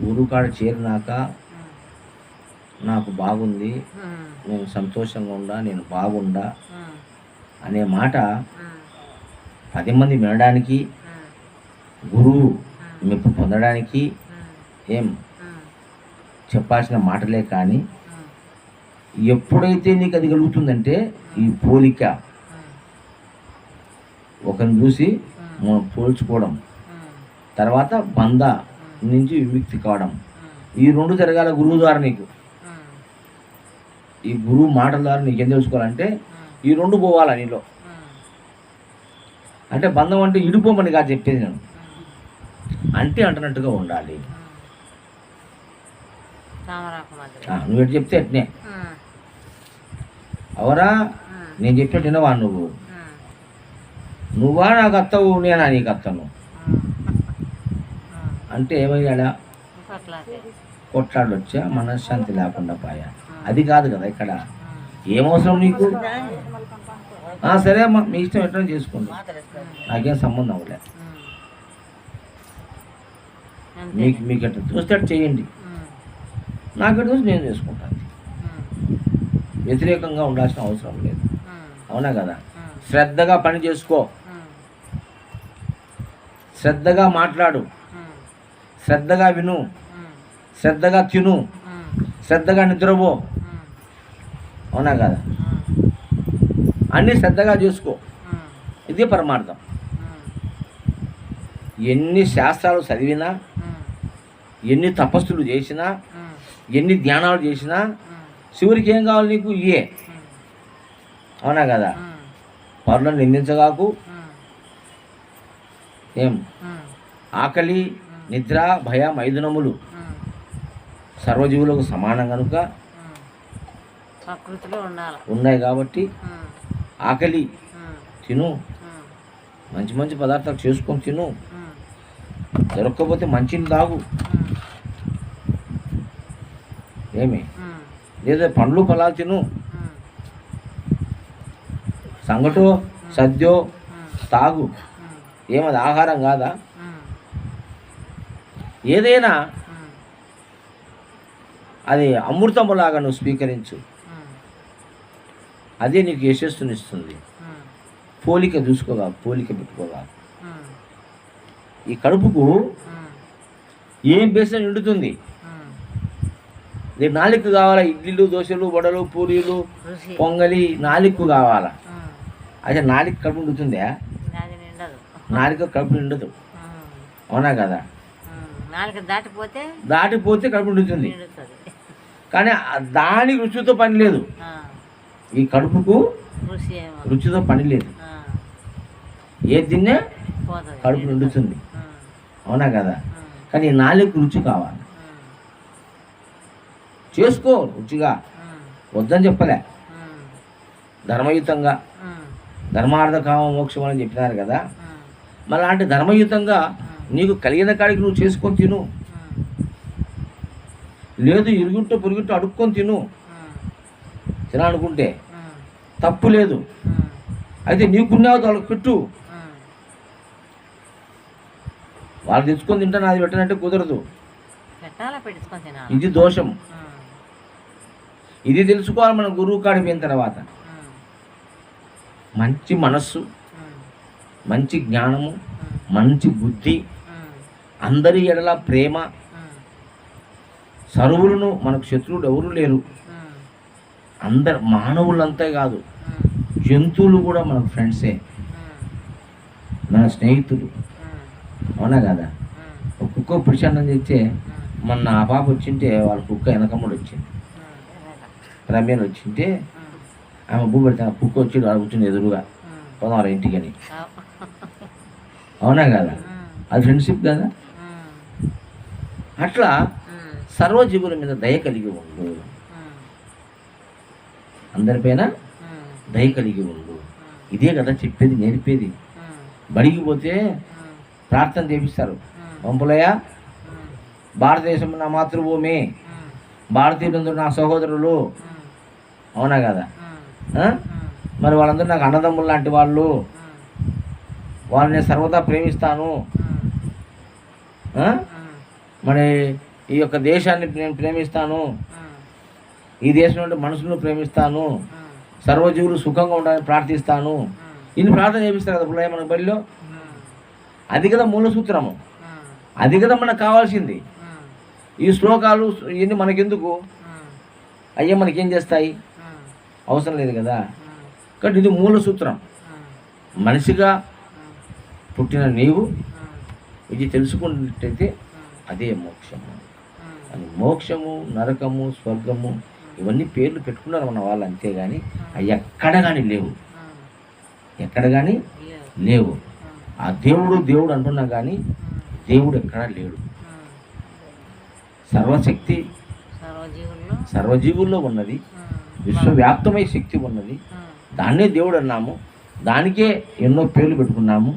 ఊరుకాడ చేరినాక నాకు బాగుంది, నేను సంతోషంగా ఉండా, నేను బాగుండా అనే మాట 10 మంది వినడానికి, గురువు మెప్పు పొందడానికి ఏం చెప్పాల్సిన మాటలే. కానీ ఎప్పుడైతే నీకు అది కలుగుతుందంటే ఈ పోలిక, ఒకరిని చూసి మనం పోల్చుకోవడం, తర్వాత బంధ నుంచి విముక్తి కావడం, ఈ 2 జరగాల గురువు ద్వారా. నీకు ఈ గురువు మాటల ద్వారా నీకేం తెలుసుకోవాలంటే ఈ 2 పోవాలా నీలో. అంటే బంధం అంటే ఇడిపోమని కాదు చెప్పేది నేను, అంటే అంటున్నట్టుగా ఉండాలి. నువ్వు ఎటు చెప్తే అట్నే. అవరా, నేను చెప్పినట్టు వినవా నువ్వు? నువ్వా నాకు అత్తవు, నేనా నీకు అత్తను అంటే ఏమయ్యాడా? కొట్లాడు వచ్చా, మనశ్శాంతి లేకుండా పోయా. అది కాదు కదా ఇక్కడ. ఏమవసరం నీకు? సరే అమ్మా, మీ ఇష్టం ఎట్లా చేసుకోండి, నాకేం సంబంధం అవ్వలే. మీకు ఎట్లా చూస్తే అట్లా చేయండి, నాకెట్లా చూసి నేను చేసుకుంటాను. వ్యతిరేకంగా ఉండాల్సిన అవసరం లేదు. అవునా కదా? శ్రద్ధగా పని చేసుకో, శ్రద్ధగా మాట్లాడు, శ్రద్ధగా విను, శ్రద్ధగా తిను, శ్రద్ధగా నిద్రపో. అవునా కదా? అన్నీ శ్రద్ధగా చేసుకో, ఇది పరమార్థం. ఎన్ని శాస్త్రాలు చదివినా, ఎన్ని తపస్సులు చేసినా, ఎన్ని ధ్యానాలు చేసినా శివుడికి ఏం కావాలి? నీకు ఇయే. అవునా కదా? పరులను నిందించగాకు. ఏం? ఆకలి, నిద్ర, భయ, మైథునములు సర్వజీవులకు సమానం కనుక ప్రకృతిలో ఉన్నాయి కాబట్టి ఆకలి తిను, మంచి మంచి పదార్థాలు చేసుకొని తిను, దొరక్కపోతే మంచిని తాగు. ఏమి? లేదా పండ్లు ఫలాలు తిను, సంగటో సద్యో తాగు. ఏమది ఆహారం కాదా? ఏదైనా అది అమృతములాగా నువ్వు స్వీకరించు, అదే నీకు యశస్సునిస్తుంది. పోలిక చూసుకోగా, పోలిక పెట్టుకోగా. ఈ కడుపుకు ఏం బేసిన నిండుతుంది? దీనికి నాలుగు కావాలా? ఇడ్లీలు, దోశలు, వడలు, పూరీలు, పొంగలి నాలుగు కావాలా? అదే నాలుగు కడుపు నిండుతుందా? నాలుగు కడుపు నిండదు. అవునా కదా? దాటిపోతే కడుపు నిండుతుంది. కానీ దానికి రుచితో పని లేదు. ఈ కడుపుకు రుచితో పని లేదు. ఏది తిన్నా కడుపు నిండుతుంది. అవునా కదా? కానీ నాలుగు రుచి కావాలి. చేసుకో రుచిగా, వద్దని చెప్పలే. ధర్మయుతంగా, ధర్మార్థ కామ మోక్షం అని చెప్పినారు కదా. మళ్ళీ అంటే ధర్మయుతంగా నీకు కలిగిన కాడికి నువ్వు చేసుకొని తిను. లేదు ఇరుగుంటూ పొరుగుంటూ అడుక్కొని తిను. తినాలనుకుంటే తప్పు లేదు. అయితే నీకున్నావు వాళ్ళకి పెట్టు. వాళ్ళు తెచ్చుకొని తింటా, నాది పెట్టనంటే కుదరదు. ఇది దోషం. ఇది తెలుసుకోవాలి మనం గురువు కాడికి పోయిన తర్వాత. మంచి మనస్సు, మంచి జ్ఞానము, మంచి బుద్ధి, అందరి ఎడల ప్రేమ, సర్వులను మనకు శత్రువులు ఎవరు లేరు. అందరు మానవులంతా కాదు, జంతువులు కూడా మనకు ఫ్రెండ్సే, మన స్నేహితులు. అవునా కదా? ఒక కుక్క పిడిచాడని చెప్తే మొన్న ఆ పాప వచ్చింటే వాళ్ళ కుక్క వెనకమ్మడు వచ్చింది, రమ్యను వచ్చింటే ఆమె భూ పెడితే కుక్క వచ్చి వాళ్ళు కూర్చుని ఎదురుగా పోదాం వాళ్ళ ఇంటికని. అవునా కదా? అది ఫ్రెండ్షిప్ కదా? అట్లా సర్వజీవుల మీద దయ కలిగి ఉండు, అందరిపైన దయ కలిగి ఉండు. ఇదే కదా చెప్పేది, నేర్పేది. బడికి పోతే ప్రార్థన చేపిస్తారు, పంపులయ్య భారతదేశం నా మాతృభూమి, భారతీయులందరూ నా సహోదరులు. అవునా కదా? మరి వాళ్ళందరూ నాకు అన్నదమ్ములు లాంటి వాళ్ళు, వాళ్ళని నేను సర్వదా ప్రేమిస్తాను. మరి ఈ యొక్క దేశాన్ని నేను ప్రేమిస్తాను, ఈ దేశం నుండి మనుషులను ప్రేమిస్తాను, సర్వజీవులు సుఖంగా ఉండాలని ప్రార్థిస్తాను. ఇన్ని ప్రార్థన చేపిస్తారు కదా పుల్లయ్య మన బడిలో. అది కదా మూల సూత్రము, అది కదా మనకు కావాల్సింది. ఈ శ్లోకాలు ఇవన్నీ మనకెందుకు అయ్యా, మనకేం చేస్తాయి? అవసరం లేదు కదా. కాబట్టి ఇది మూల సూత్రం. మనిషిగా పుట్టిన నీవు ఇది తెలుసుకున్నట్టయితే అదే మోక్షము. అని మోక్షము, నరకము, స్వర్గము ఇవన్నీ పేర్లు పెట్టుకున్నారు మన వాళ్ళు, అంతేగాని అవి ఎక్కడ కానీ లేవు, ఎక్కడ కానీ లేవు. ఆ దేవుడు దేవుడు అంటున్నా కానీ దేవుడు ఎక్కడా లేడు. సర్వశక్తి సర్వజీవుల్లో ఉన్నది, విశ్వవ్యాప్తమై శక్తి ఉన్నది. దాన్నే దేవుడు అన్నాము, దానికే ఎన్నో పేర్లు పెట్టుకున్నాము,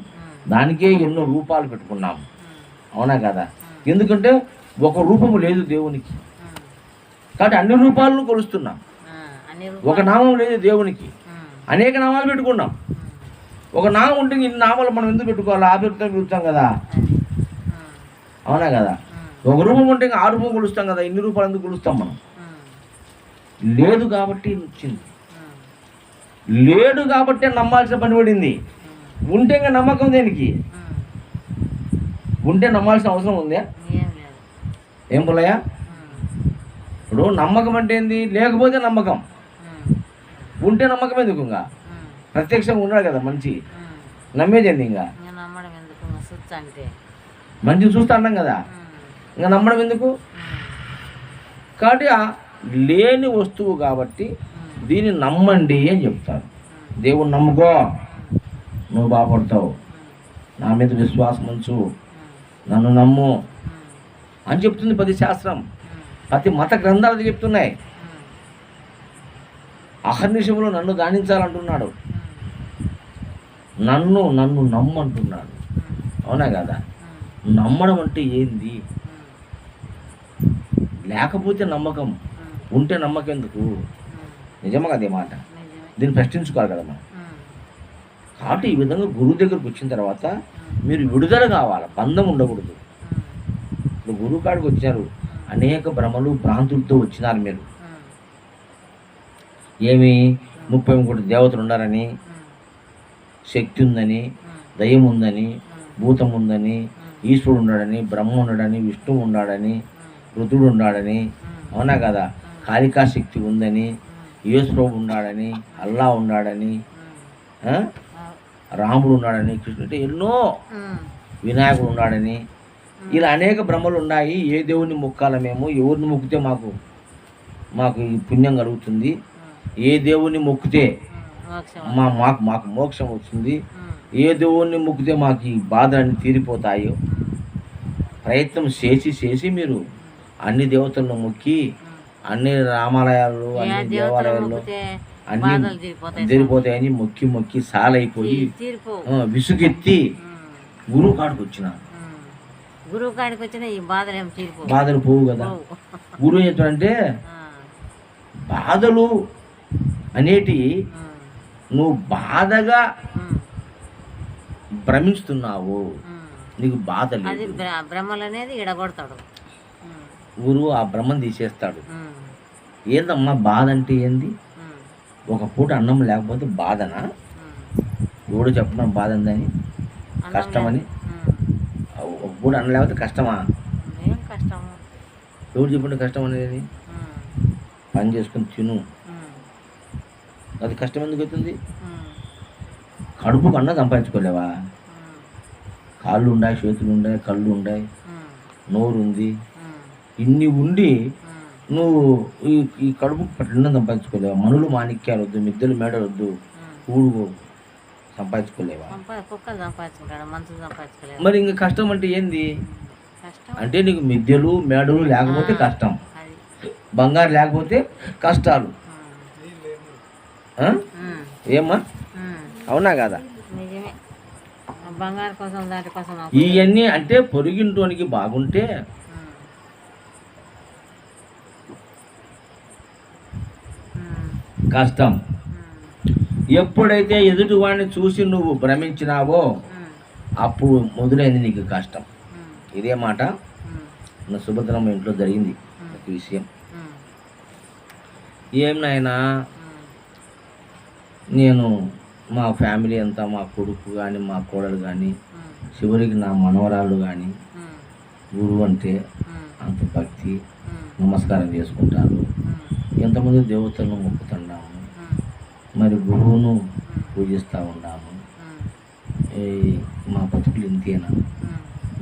దానికే ఎన్నో రూపాలు పెట్టుకున్నాము. అవునా కదా? ఎందుకంటే ఒక రూపము లేదు దేవునికి, కాబట్టి అన్ని రూపాలను కొలుస్తున్నాం. ఒక నామం లేదు దేవునికి, అనేక నామాలు పెట్టుకున్నాం. ఒక నామం ఉంటే ఇన్ని నామాలు మనం ఎందుకు పెట్టుకోవాలి? ఆ పేరుతో పిలుస్తాం కదా. అవునా కదా? ఒక రూపం ఉంటే ఆ రూపం కొలుస్తాం కదా, ఇన్ని రూపాయలు ఎందుకు కొలుస్తాం మనం? లేదు కాబట్టి వచ్చింది, లేడు కాబట్టి నమ్మాల్సిన పని పడింది. ఉంటే ఇంకా నమ్మకం దేనికి? ఉంటే నమ్మాల్సిన అవసరం ఉందా? ఏం పుల్లయ్య? ఇప్పుడు నమ్మకం అంటే ఏంది? లేకపోతే నమ్మకం, ఉంటే నమ్మకం ఎందుకు? ఇంకా ప్రత్యక్షంగా ఉన్నాడు కదా మనిషి, నమ్మేది ఏంది? ఇంకా మంచిని చూస్తా అన్నాం కదా, ఇంకా నమ్మడం ఎందుకు? కాబట్టి లేని వస్తువు కాబట్టి దీన్ని నమ్మండి అని చెప్తారు. దేవుని నమ్ముకో, నువ్వు బాగుపడతావు, నా మీద విశ్వాసం ఉంచు, నన్ను నమ్ము అని చెప్తుంది ప్రతి శాస్త్రం, ప్రతి మత గ్రంథాలు చెప్తున్నాయి. అహర్నిశములో నన్ను ధ్యానించాలంటున్నాడు, నన్ను నమ్ము అంటున్నాడు. అవునా కదా? నమ్మడం అంటే ఏంది? లేకపోతే నమ్మకం, ఉంటే నమ్మకం ఎందుకు? నిజమా కదే మాట? దీన్ని ప్రశ్నించుకోవాలి కదా మనం. కాబట్టి ఈ విధంగా గురువు దగ్గరకు వచ్చిన తర్వాత మీరు విడుదల కావాలి, బంధం ఉండకూడదు. ఇప్పుడు గురువు కాడికి వచ్చారు, అనేక భ్రమలు భ్రాంతులతో వచ్చినారు మీరు. ఏమి 33 దేవతలు ఉండాలని, శక్తి ఉందని, దయ్యం ఉందని, భూతం ఉందని, ఈశ్వరుడు ఉన్నాడని, బ్రహ్మ ఉన్నాడని, విష్ణువు ఉన్నాడని, రుద్రుడు ఉన్నాడని. అవునా కదా? కాళికా శక్తి ఉందని, యేసుప్రభు ఉన్నాడని, అల్లా ఉన్నాడని, రాముడు ఉన్నాడని, కృష్ణుడు, ఎన్నో, వినాయకుడు ఉన్నాడని, ఇలా అనేక భ్రమలు ఉన్నాయి. ఏ దేవుడిని మొక్కాల మేము, ఎవరిని మొక్కితే మాకు ఈ పుణ్యం కలుగుతుంది, ఏ దేవుణ్ణి మొక్కితే మాకు మోక్షం వస్తుంది, ఏ దేవుణ్ణి మొక్కితే మాకు ఈ బాధలన్నీ తీరిపోతాయో ప్రయత్నం చేసి మీరు అన్ని దేవతలను మొక్కి, అన్ని రామాలయాలు, అన్ని దేవాలయాల్లో అన్ని తీరిపోతాయని మొక్కి సాలైపోయి విసుగెత్తి గురువు కాడికి వచ్చినారు. గురువు కాడికి వచ్చిన ఈ బాధలు పోవు కదా. గురువు ఏంటంటే బాధలు అనేటి నువ్వు బాధగా భ్రమిస్తున్నావు, నీకు బాధ లేదు. భ్రమలు అనేది ఎడగొడతాడు గురువు, ఆ భ్రమను తీసేస్తాడు. ఏందమ్మా బాధ అంటే ఏంది? ఉమ్, ఒక పూట అన్నం లేకపోతే బాధనా? ఉమ్. ఎవడు చెప్పిన బాధ ఉందని, అన్నం కష్టమని? ఉమ్, ఒక పూట అన్నం లేకపోతే కష్టమా? ఏం కష్టము. ఎవడు చెప్పండి కష్టం అనేది? ఉమ్, పని చేసుకొని తిను, ఉమ్, అది కష్టం ఎందుకు అవుతుంది? ఉమ్, కడుపుకు అన్నం సంపాదించుకోలేవా? ఉమ్, కాళ్ళు ఉన్నాయి, చేతులు ఉన్నాయి, కళ్ళు ఉన్నాయి, ఉమ్, నోరు ఉంది, ఉమ్, ఇన్ని ఉండి ఉమ్, నువ్వు ఈ ఈ కడుపు పట్టిన సంపాదించుకోలేవా? మనులు మాణిక్యాలు వద్దు, మిద్దెలు మేడలు వద్దు, ఉమ్. ఊడు సంపాదించుకోలేవా? కుక్కలు సంపాదించుకుంటాడు, మనుషులు సంపాదించుకోలేవు. మరి ఇంక కష్టం అంటే ఏంది? కష్టం అంటే నీకు మిద్దెలు మేడలు లేకపోతే కష్టం, అది. బంగారు లేకపోతే కష్టాలు. ఆ? ఉమ్, ఏమ్మా, ఉమ్, అవునా కదా? నిజమే. బంగారు కోసం దాటి కోసం ఇవన్నీ అంటే పొరుగింటోనికి బాగుంటే కష్టం. ఎప్పుడైతే ఎదుటివాడిని చూసి నువ్వు భ్రమించినావో అప్పుడు మొదలైంది నీకు కష్టం. ఇదే మాట నా సుభద్రమ్మ ఇంట్లో జరిగింది ఒక విషయం. ఏం నాయనా, నేను మా ఫ్యామిలీ అంతా, మా కొడుకు కానీ మా కోడలు కానీ, చివరికి నా మనవరాళ్ళు కానీ గురువు అంటే అంత భక్తి, నమస్కారం చేసుకుంటారు. ఎంతమంది దేవతలను మొక్కుతున్నాము, మరి గురువును పూజిస్తూ ఉన్నాము. మా బతుకులు ఇంతేనా,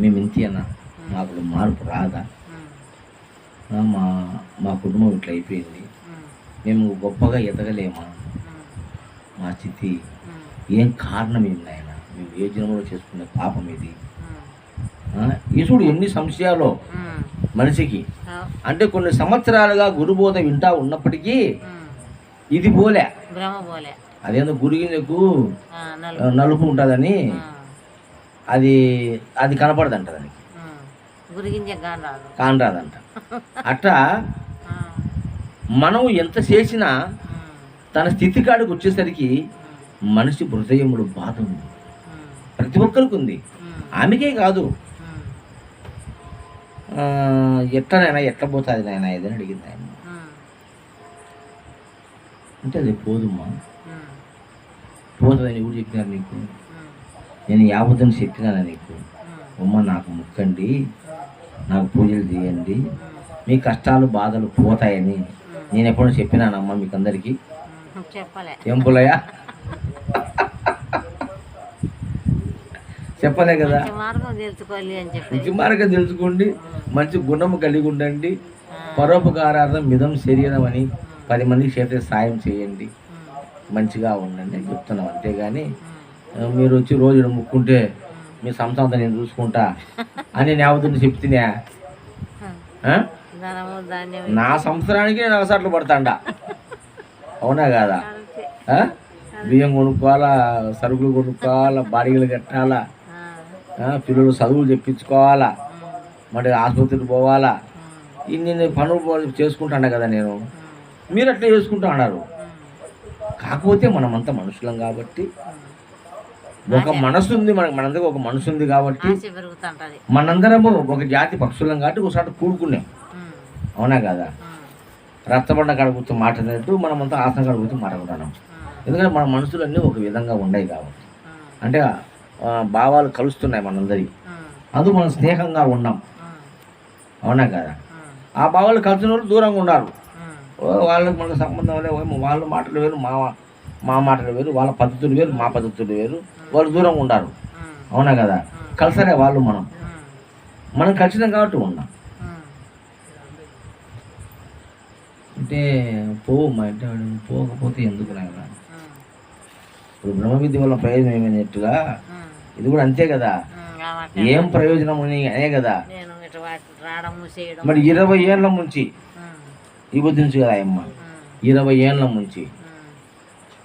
మేము ఇంతేనా, మాకు మార్పు రాదా? మా మా కుటుంబం ఇట్లా అయిపోయింది, మేము గొప్పగా ఎదగలేమా? మా స్థితి ఏం కారణం ఏంటి ఆయన? మేము ఏ జన్మలో చేసుకునే పాపం ఇది? ఈసుడు ఎన్ని సంశయాలు మనిషికి. అంటే కొన్ని సంవత్సరాలుగా గురుబోధ వింటా ఉన్నప్పటికీ ఇది పోలే. అదేందో గురిగింజకు నలుపు ఉంటుందని అది అది కనపడదంట, దానికి కానరాదంట. అట్లా మనం ఎంత చేసినా తన స్థితి కాడికి వచ్చేసరికి మనిషి హృదయములు బాధ ఉంది, ప్రతి ఒక్కరికి ఉంది, ఆమెకే కాదు. ఎట్లనైనా ఎట్లా పోతుంది నాయన ఏదని అడిగింది ఆయన. అంటే అది పోదుమ్మా, పోతుందని ఎవరు చెప్పినారు నీకు? నేను యావద్దని చెప్పినాను నీకు. అమ్మ నాకు ముక్కండి, నాకు పూజలు చేయండి, మీ కష్టాలు బాధలు పోతాయని నేను ఎప్పుడో చెప్పినానమ్మా మీకు అందరికీ? ఏం పుల్లయ్యా, చెప్పలే కదా? మంచి మార్గం తెలుసుకోండి, మంచి గుణము కలిగి ఉండండి, పరోపకారార్థం మిదం శరీరం అని 10 మందికి చేసే సాయం చేయండి, మంచిగా ఉండండి అని చెప్తున్నాం. అంతేగాని మీరు వచ్చి రోజు ముక్కుంటే మీ సంసారం నేను చూసుకుంటా అని నేవద్దని చెప్తున్నా, నా సంవత్సరానికి నేను అవసరాలు పడతాండా. అవునా కాదా? బియ్యం కొనుక్కోవాలా, సరుకులు కొనుక్కోవాలా, బాడీలు కట్టాలా, పిల్లలు చదువులు చెప్పించుకోవాలా, మరి ఆసుపత్రికి పోవాలా, ఇన్ని పనులు చేసుకుంటాను కదా నేను. మీరు అట్లా చేసుకుంటూ అన్నారు. కాకపోతే మనమంతా మనుషులం కాబట్టి, ఒక మనసు ఉంది మనందరికి, ఒక మనసు ఉంది కాబట్టి మనందరము ఒక జాతి పక్షులం కాబట్టి ఒకసారి కూడుకున్నాం. అవునా కదా? రచ్చబండ కడుగుతూ మాట్లాడినట్టు మనమంతా ఆసన కడుగుతూ మాట్లాడుతున్నాం. ఎందుకంటే మన మనసులన్నీ ఒక విధంగా ఉన్నాయి కాబట్టి, అంటే భావాలు కలుస్తున్నాయి మనందరి, అందుకు మనం స్నేహంగా ఉన్నాం. అవునా కదా? ఆ భావాలు కలిసిన వాళ్ళు దూరంగా ఉన్నారు. వాళ్ళకి మనకు సంబంధం లేదు, వాళ్ళ మాటలు వేరు, మా మాటలు వేరు, వాళ్ళ పద్ధతులు వేరు, మా పద్ధతులు వేరు, వాళ్ళు దూరంగా ఉన్నారు. అవునా కదా? కలిసరే వాళ్ళు మనం కలిసినాం కాబట్టి ఉన్నాం. అంటే మా ఇంటి పోకపోతే ఎందుకు నాయన? ఇప్పుడు బ్రహ్మ విద్య వల్ల ప్రయోజనం ఏమైనట్టుగా ఇది కూడా అంతే కదా? ఏం ప్రయోజనం అనే కదా? మరి 20 ఏళ్ళ నుంచి ఇవ్వచ్చు కదా అమ్మ, 20 ఏళ్ళ నుంచి.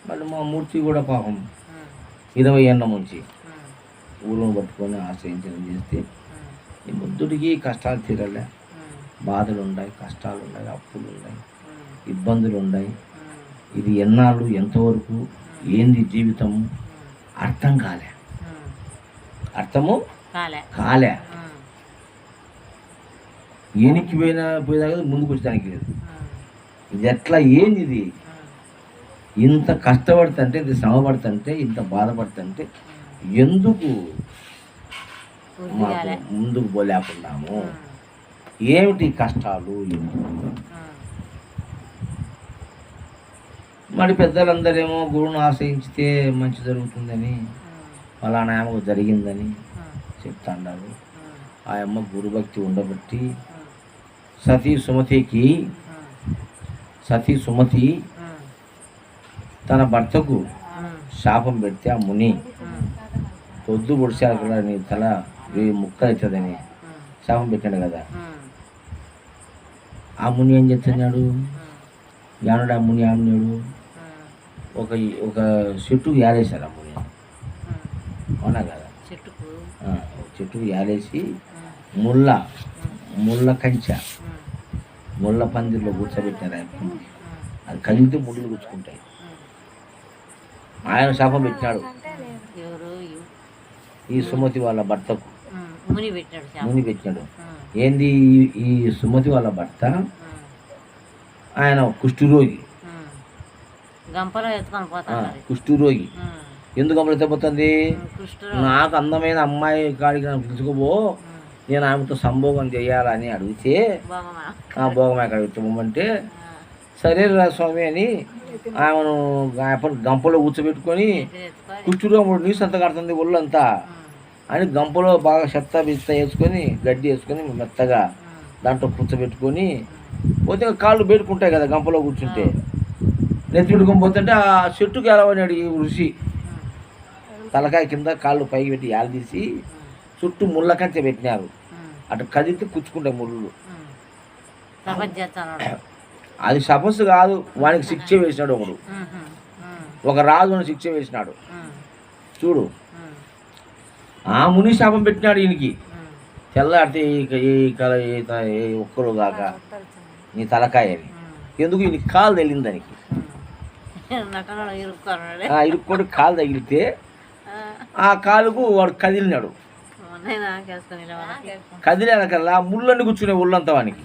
మళ్ళీ మా మూర్తి కూడా పాపం 20 ఏళ్ళ నుంచి ఊరును పట్టుకొని ఆశ్రయించడం చేస్తే ఈ బుద్ధుడికి కష్టాలు తీరలే, బాధలు ఉన్నాయి, కష్టాలు ఉన్నాయి, అప్పులు ఉన్నాయి, ఇబ్బందులు ఉన్నాయి. ఇది ఎన్నాళ్ళు, ఎంతవరకు, ఏంది జీవితము అర్థం కాలే, అర్థము కాలే. వెనక్కి పోయేదాకా ముందుకు వచ్చేదానికి లేదు. ఇది ఎట్లా ఏంది ఇది? ఇంత కష్టపడుతుంటే, ఇది శ్రమపడుతుంటే, ఇంత బాధపడుతుంటే ఎందుకు మాకు ముందుకు పోలేకున్నాము? ఏమిటి కష్టాలు? ఎందుకు? మరి పెద్దలందరేమో గురువును ఆశ్రయించితే మంచి జరుగుతుందని, ఫలానా ఆమెకు జరిగిందని చెప్తాండారు. ఆ అమ్మ గురుభక్తి ఉండబట్టి సతీ సుమతి తన భర్తకు శాపం పెడితే ఆ ముని పొద్దు పొడిచారు కదా, నీ తల ముక్కలవుతుందని శాపం పెట్టాడు కదా. ఆ ముని ఏం చెప్తున్నాడు? యానుడు ఆ ముని ఆమెడు ఒక చెట్టుకు యాలేశారు ఆ ముని. అవునా కదా? చెట్టుకు యాలేసి ముళ్ళ కంచె ముళ్ళ పందిరిలో కూర్చోబెట్టారు. ఆయన అది కదిలితే ముళ్ళు కూర్చుకుంటాయి. ఆయన శాపం పెట్టినాడు ఈ సుమతి వాళ్ళ భర్తకు. ముని పెట్టినాడు. ఏంది? ఈ సుమతి వాళ్ళ భర్త ఆయన కుష్ఠరోగి. కుష్ఠరోగి. ఎందుకు గంపలో ఎత్తపోతుంది? నాకు అందమైన అమ్మాయి కాడికి నన్ను పిలుచుకోబో, నేను ఆమెతో సంభోగం చేయాలని అడిగితే భోగం ఎక్కడ పెట్టమంటే సరే రా స్వామి అని ఆమెను గంపలో కూర్చోబెట్టుకొని కుష్ఠరోగం నీసు అంతా కడుతుంది ఒళ్ళంతా అని గంపలో బాగా చెత్త బిత్త వేసుకొని గడ్డి వేసుకొని మెత్తగా దాంట్లో కూర్చోబెట్టుకొని పోతే కాళ్ళు పెట్టుకుంటాయి కదా గంపలో కూర్చుంటే. నెత్తి పెట్టుకొని పోతుంటే ఆ చెట్టుకు ఎలవనాడు ఈ ఋషి. తలకాయ కింద కాళ్ళు పైకి పెట్టి తీసి చుట్టూ ముళ్ళ కంచె పెట్టినారు. అటు కదిలితే కుచ్చుకుంటాయి ముళ్ళు. అది సపస్సు కాదు, వానికి శిక్ష వేసినాడు ఒకడు. ఒక రాజుని శిక్ష వేసినాడు చూడు. ఆ ముని శాపం పెట్టినాడు ఈయనకి. తెల్లాడితే ఏ ఒక్కరు కాక నీ తలకాయ అని. ఎందుకు? ఈయనకి కాలు తగిలింది దానికి. ఇరుక్కోటి కాలు తగిలితే ఆ కాలుకు వాడు కదిలినాడు. కదిలేనకల్లా ముళ్ళని కూర్చునే ఒళ్ళంతా వానికి.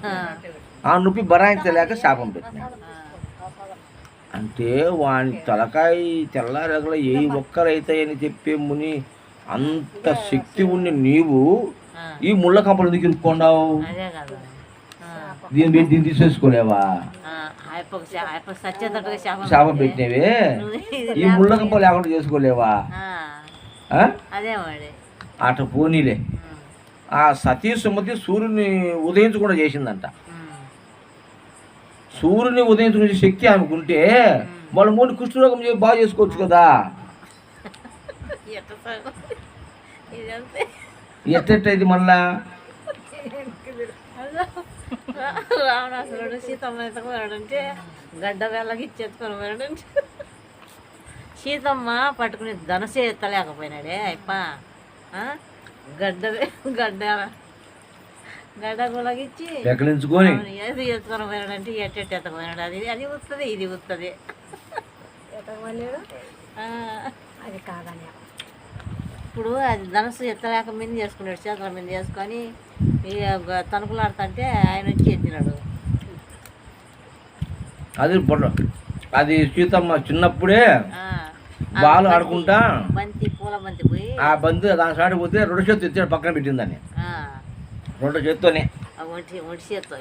ఆ నొప్పి భరాయించలేక శాపం పెట్టినాడు. అంటే వాని తలకాయ తెల్లారగల ఏ ఒక్కరైతాయని చెప్పే ముని అంత శక్తి ఉండి నీవు ఈ ముళ్ళ కంపలు ఎందుకు ఇరుక్కోండావు? దీన్ని తీసేసుకోలేవా? శాపం పెట్టినవే ఈ ముళ్ళ కంపలు లేకుండా చేసుకోలేవా? అట పోనీలే. ఆ సతీ సుమతి సూర్యుని ఉదయించకుండా చేసిందంట. సూర్యుని ఉదయించుకునే శక్తి అనుకుంటే వాళ్ళు మూడు కుష్ఠరోగం బాగా చేసుకోవచ్చు కదా. ఎట్టయితే మళ్ళా రావణాసురుడు సీతమ్మ ఎత్తుకుపోయాడంటే గడ్డ వెళ్ళకి ఇచ్చేసుకొని పోయాడంటే సీతమ్మ పట్టుకుని ధనసే ఎత్తలేకపోయినాడే అప్ప. గడ్డ గులగిచ్చి ఎక్కడించుకొని ఏది ఎత్తుకొని పోయాడంటే ఎట్టెట్టెత్తకపోయినాడు. అది వస్తుంది, ఇది వస్తుంది. అది కాదని ఇప్పుడు అది ధనస్సు ఎత్తలేక మీద చేసుకున్నాడు. చేతుల మీద చేసుకొని తణుకులాడుతుంటే ఆయన వచ్చి ఎత్తినాడు. అది సీతమ్మ చిన్నప్పుడే బాలు ఆడుకుంటా పూల బంతి పోయి ఆ బంతి దాని సాటి పోతే రెండు చేతులు ఎత్తాడు, పక్కన పెట్టిందని. రెండు చేత్తోనే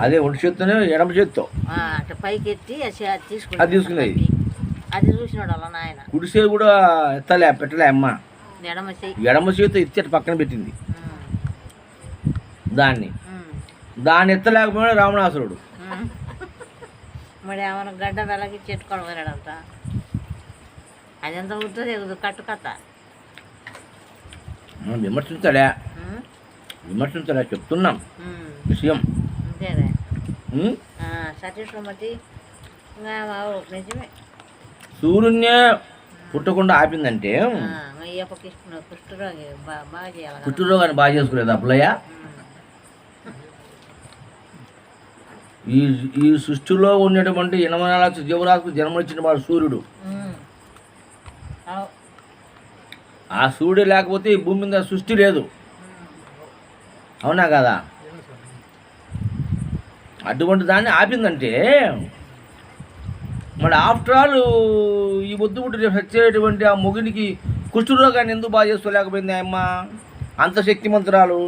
అదే ఒంటి చేత్తోనే ఎడమ చేత్తో అట్లా పైకి ఎత్తి అది తీసుకునేది. అది చూసినాడు అలా నాయన. కుడి చేతి కూడా పెట్టలే అమ్మ. ఎడమ చేతితో ఎత్తి అటు పక్కన పెట్టింది దాన్ని ఎత్తలేకపోయినా రావణాసురుడు. మరి ఏమైనా గడ్డ వెలకి చెట్టుకొని పోయాడంట. అది ఎంత ఉంటుంది కట్టు కథ. విమర్శించాడా చెప్తున్నాం విషయం. అంతేదే సతీశ్వమతి నిజమే. సూర్యున్నే పుట్టకుండా ఆపిందంటే కుష్ఠరోగాన్ని బాగా చేసుకోలేదు అప్పులయ్య. ఈ సృష్టిలో ఉన్నటువంటి 80 లక్షల జీవరాశులకు జన్మనిచ్చిన వాడు సూర్యుడు. ఆ సూర్యుడు లేకపోతే ఈ భూమి మీద సృష్టి లేదు. అవునా కదా? అటువంటి దాన్ని ఆపిందంటే మరి ఆఫ్టర్ ఆల్ ఈ ముద్దుగుట్టు చచ్చేటువంటి ఆ మొగునికి కుష్ఠరోగాన్ని ఎందుకు బాగా చేసుకోలేకపోయింది అమ్మ? అంత శక్తిమంతురాలు.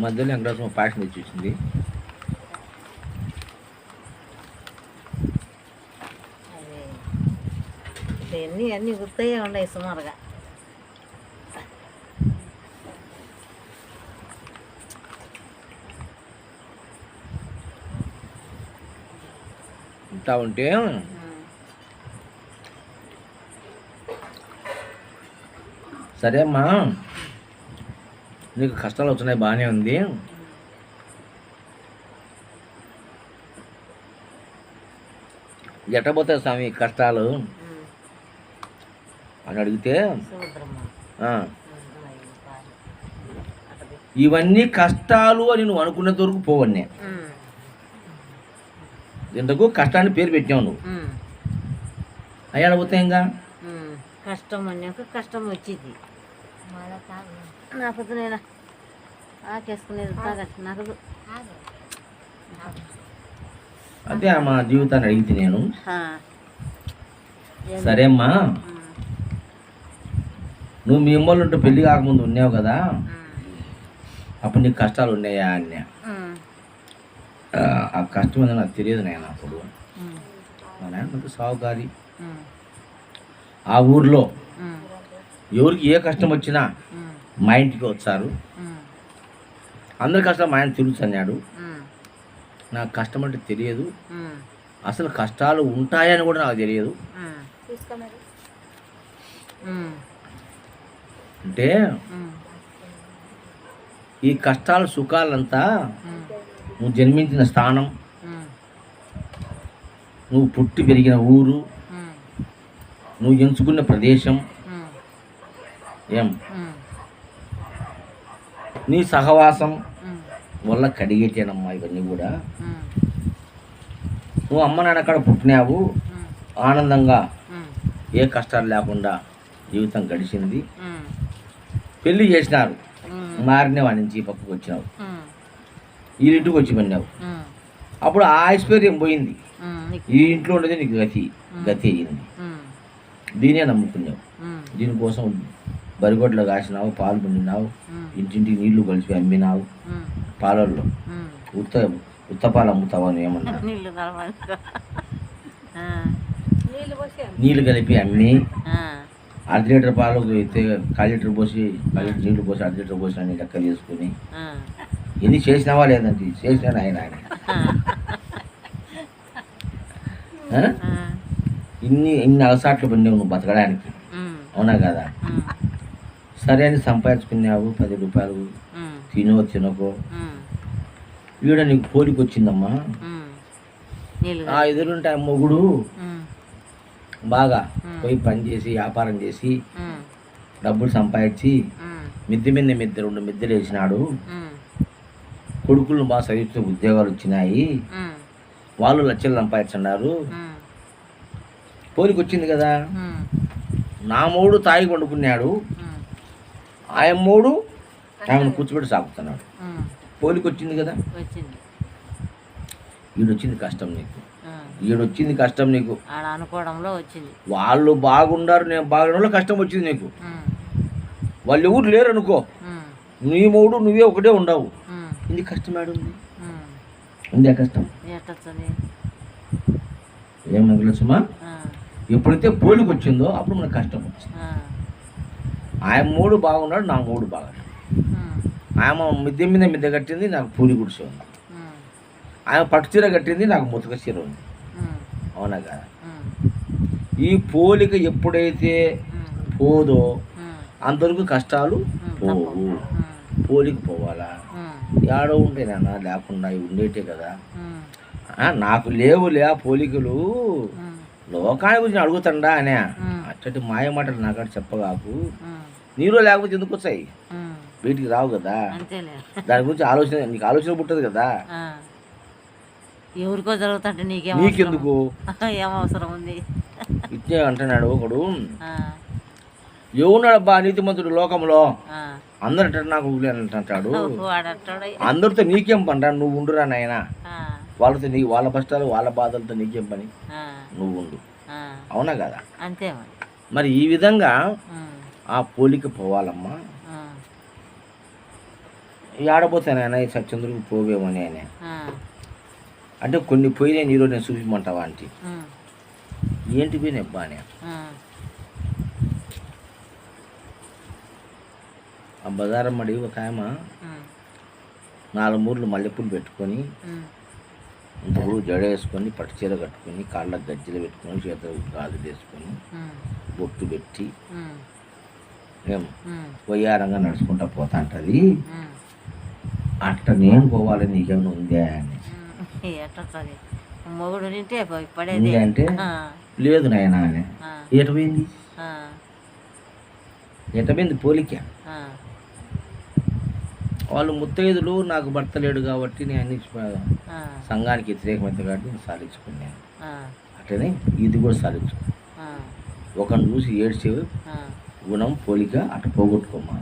మధ్యలో వెంకటేశ్వర ప్యాషన్ తెచ్చేసింది. అన్నీ గుర్తయ్యే ఉన్నాయి సుమారుగా. ఉంటా ఉంటే సరే అమ్మా, నీకు కష్టాలు వచ్చినాయి, బాగానే ఉంది. ఎట్టబోతాయి స్వామి కష్టాలు అని అడిగితే, ఇవన్నీ కష్టాలు అని నువ్వు అనుకున్నంత వరకు పోవన్నీ. ఇంతకు కష్టాన్ని పేరు పెట్టావు నువ్వు, అయ్యాడపోతే ఇంకా కష్టం అన్నాక కష్టం వచ్చింది. నాకు నేను ఆకేసుకునేది నాకు అదే మా జీవితాన్ని అడిగితే నేను. సరే అమ్మా, నువ్వు మీ అమ్మలు ఉంటే పెళ్ళి కాకముందు ఉన్నావు కదా, అప్పుడు నీకు కష్టాలు ఉన్నాయా అన్నా. ఆ కష్టం ఏదో నాకు తెలియదు నాయన. అప్పుడు మా నాయన సాగుకారి, ఆ ఊర్లో ఎవరికి ఏ కష్టం వచ్చినా మా ఇంటికి వచ్చారు. అందరి కష్టం మా ఆయన తిరుగుతున్నాడు. నాకు కష్టం అంటే తెలియదు, అసలు కష్టాలు ఉంటాయని కూడా నాకు తెలియదు. అంటే ఈ కష్టాల సుఖాలంతా నువ్వు జన్మించిన స్థానం, నువ్వు పుట్టి పెరిగిన ఊరు, నువ్వు ఎంచుకున్న ప్రదేశం, ఏం నీ సహవాసం వల్ల కడిగేటేనమ్మా ఇవన్నీ కూడా. నువ్వు అమ్మ నాన్న కాడ పుట్టినావు, ఆనందంగా ఏ కష్టాలు లేకుండా జీవితం గడిచింది. పెళ్ళి చేసినారు, మారిన వాడి నుంచి ఈ పక్కకు వచ్చినావు, ఈ ఇంటికి వచ్చి పడినావు. అప్పుడు ఆ ఐశ్వర్యం పోయింది, ఈ ఇంట్లో ఉండేది నీకు గతి అయ్యింది. దీనే నమ్ముకున్నావు, దీనికోసం బరిగొడ్లో కాసినావు, పాలు పిండినావు, ఇంటింటికి నీళ్లు కలిపి అమ్మినావు. పాలల్లో ఉత్తపాలు అమ్ముతావు అని ఏమన్నా నీళ్ళు కలిపి అమ్మి 1/2 లీటర్ పాలు అయితే 1/4 లీటర్ పోసి 1/4 లీటర్ నీళ్లు పోసి 1/2 లీటర్ పోసి అని లెక్క చేసుకుని ఎన్ని చేసినావా లేదంటే చేసినా ఆయన ఇన్ని అలసాట్లు పడినావు నువ్వు బతకడానికి, అవునా కదా? సరే అని సంపాదించుకున్నావు 10 రూపాయలు, తినకో, వీడ నీకు పోలికి వచ్చిందమ్మా. ఆ ఎదురుంటే ఆ మొగుడు బాగా పోయి పని చేసి వ్యాపారం చేసి డబ్బులు సంపాదించి మిద్దె మీద 2 మిద్దెలు వేసినాడు. కొడుకులను బాగా చదివితే ఉద్యోగాలు వచ్చినాయి, వాళ్ళు లక్షలు సంపాదించున్నారు. పోలికి వచ్చింది కదా. నా మూడు తాగి వండుకున్నాడు, ఆయన మూడు ఆమెను కూర్చోబెట్టి సాగుతున్నాడు. పోలికి వచ్చింది కదా. ఈడొచ్చింది కష్టం నీకు, ఈడొచ్చింది కష్టం నీకు. అనుకోవడంలో వచ్చింది. వాళ్ళు బాగుండారు, నేను బాగుండలో కష్టం వచ్చింది నీకు. వాళ్ళు ఎవరు లేరు అనుకో, నీ మూడు నువ్వే ఒకటే ఉండవు. ఇది కష్టం ఆడుంది, ఉంది ఆ కష్టం. ఏమనుకోలేసుమా, ఎప్పుడైతే పోలికి వచ్చిందో అప్పుడు మనకు కష్టం వచ్చింది. ఆయన మూడు బాగున్నాడు, నా మూడు బాగున్నాడు. ఆమె మిద్దె మీద మిద్దె కట్టింది, నాకు పూరి గుడిసె ఉంది. ఆమె పట్టు చీర కట్టింది, నాకు ముతక చీర ఉంది, అవునా కదా? ఈ పోలిక ఎప్పుడైతే పోదో అంతవరకు కష్టాలు పోవు. పోలిక పోవాలా? ఏడో ఉంటేనా లేకుండా ఉండేటే కదా. నాకు లేవులే ఆ పోలికలు, లోకానికి గురించి అడుగుతాడా అనే అచ్చటి మాయ మాటలు నాకాడ చెప్పగాకు. నీలో లేకపోతే ఎందుకు వచ్చాయి, వీటికి రావు కదా. దాని గురించి ఆలోచన, నీకు ఆలోచన పుట్టదు కదా. ఎవరికో జరుగుతుంటే నీకెందుకు, నీకెందుకు ఏం అవసరం ఉంది? చెప్తే అంటున్నాడు ఒకడు, ఎవరున్నాడబ్బా నీతిమంతుడు లోకంలో, అందరు అంటారు నాకు అంటాడు, అందరితో నీకేం పని, నువ్వు ఉండురా నాయన, వాళ్ళతో వాళ్ళ కష్టాలు వాళ్ళ బాధలతో నీకేం పని, నువ్వు ఉండు. అవునా కదా? అంతే. మరి ఈ విధంగా ఆ పోలిక పోవాలమ్మా. ఆడబోతానైనా ఈ సత్యంద్రుడికి పోవేమని ఆయన అంటే కొన్ని పోయినా నీరు నేను చూపించమంటావా అంటే ఏంటి పోయినా అనే ఆ బజారం మడి ఒక ఆమె 4 మూరలు మల్లెపూలు పెట్టుకొని ఇంతకుడు జడ వేసుకొని పట్టు చీర కట్టుకొని కాళ్ళకు గజ్జలు పెట్టుకొని చేతులు గాజులు వేసుకొని బొట్టు పెట్టి ఏం వయ్యారంగా నడుచుకుంటా పోతా అంటది. అట్ట నేను పోవాలి నీకేమైనా ఉందే అని మొగుడు అంటే లేదు నాయన అని ఎటపోయింది ఎటపోయింది పోలిక. వాళ్ళు ముత్తైదులు నాకు భర్త లేడు కాబట్టి నేను అన్ని సంఘానికి వ్యతిరేకమైతే కాబట్టి నేను సాధించుకున్నాను. అట్లనే ఇది కూడా సాధించుకో. ఒకరిని చూసి ఏడ్చే గుణం పోలిక అట్ట పోగొట్టుకోమా.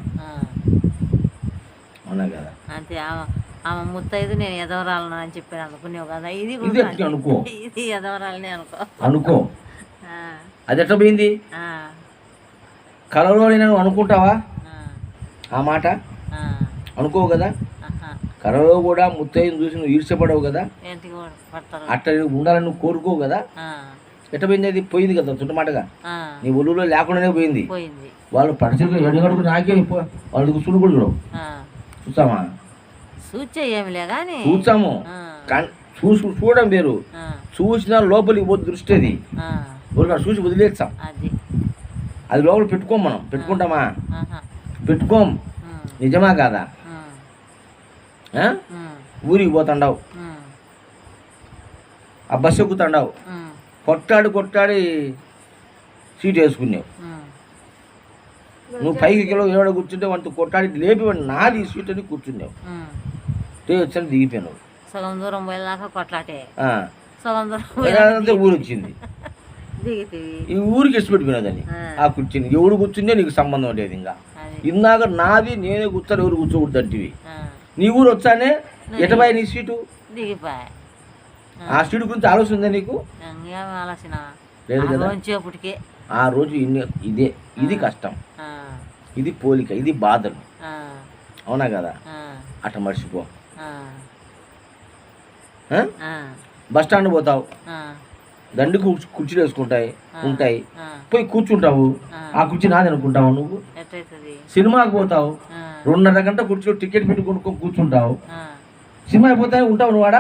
అవునా కదా? అంతే. ఆమె ముత్తైదు నేను ఎదవరాలను అని చెప్పాను అనుకునేవు కదా, ఇది అనుకో, ఇది ఎదవరాలని అనుకో. అది ఎట్లా పోయింది? కలలో నేను అనుకుంటావా ఆ మాట? అనుకోవు కదా. కలలో కూడా ముత్తైదుని చూసి నువ్వు ఈర్చపడవు కదా, అట్లా ఉండాలని నువ్వు కోరుకోవు కదా. ఎట్ట పోయింది? అది పోయింది కదా చుట్టమాటగా, నీ ఒళ్ళులో లేకుండానే పోయింది. వాళ్ళు పరిస్థితులు ఎడగడుగు నాకే వాళ్ళకి చూడు కూడా చూడవు. చూస్తామా? చూస్తాము కానీ చూడడం వేరు, చూసిన లోపలికి పోతే దృష్టి అది చూసి వదిలేస్తాం. అది లోపల పెట్టుకోం, మనం పెట్టుకుంటామా? పెట్టుకోం. నిజమా కాదా? ఊరికి పోతాండావు, ఆ బస్సు ఎక్కుతాండావు, కొట్టాడి సీట్ వేసుకున్నావు. నువ్వు పైకి కిలో ఏడ కూర్చుంటే వాటితో కొట్టాడి లేపి నాది సీట్ అని కూర్చున్నావు. వచ్చాను దిగిపోయావు. సగం దూరం పోయేదాకా కొట్లాటే, ఊరు వచ్చింది. ఈ ఊరికి ఇచ్చి పెట్టిపోయినదని ఆ కూర్చుని ఎవడు కూర్చుంటే నీకు సంబంధం లేదు. ఇంకా ఇందాక నాది నేనే కూర్చొని ఎవరు కూర్చోకూడదు అంటివి. నీ ఊరు వచ్చానే ఎటబాయి నీ సీటు దిగిపోయా. ఆ సీటు గురించి ఆలోచన ఉందా నీకు? ఆలోచన లేదు కదా. ఆ రోజు ఇది కష్టం, ఇది పోలిక, ఇది బాధలు. అవునా కదా? అట్ట మర్చిపో. బస్ స్టాండ్ పోతావు, దండికి కుర్చీలు వేసుకుంటాయి ఉంటాయి, పోయి కూర్చుంటావు. ఆ కుర్చీ నాది అనుకుంటావు నువ్వు. సినిమాకి పోతావు, 2.5 గంట కుర్చీలో టికెట్ పెట్టి కొనుక్కొని కూర్చుంటావు. సినిమా అయిపోతాయి ఉంటావు నువ్వు ఆడ.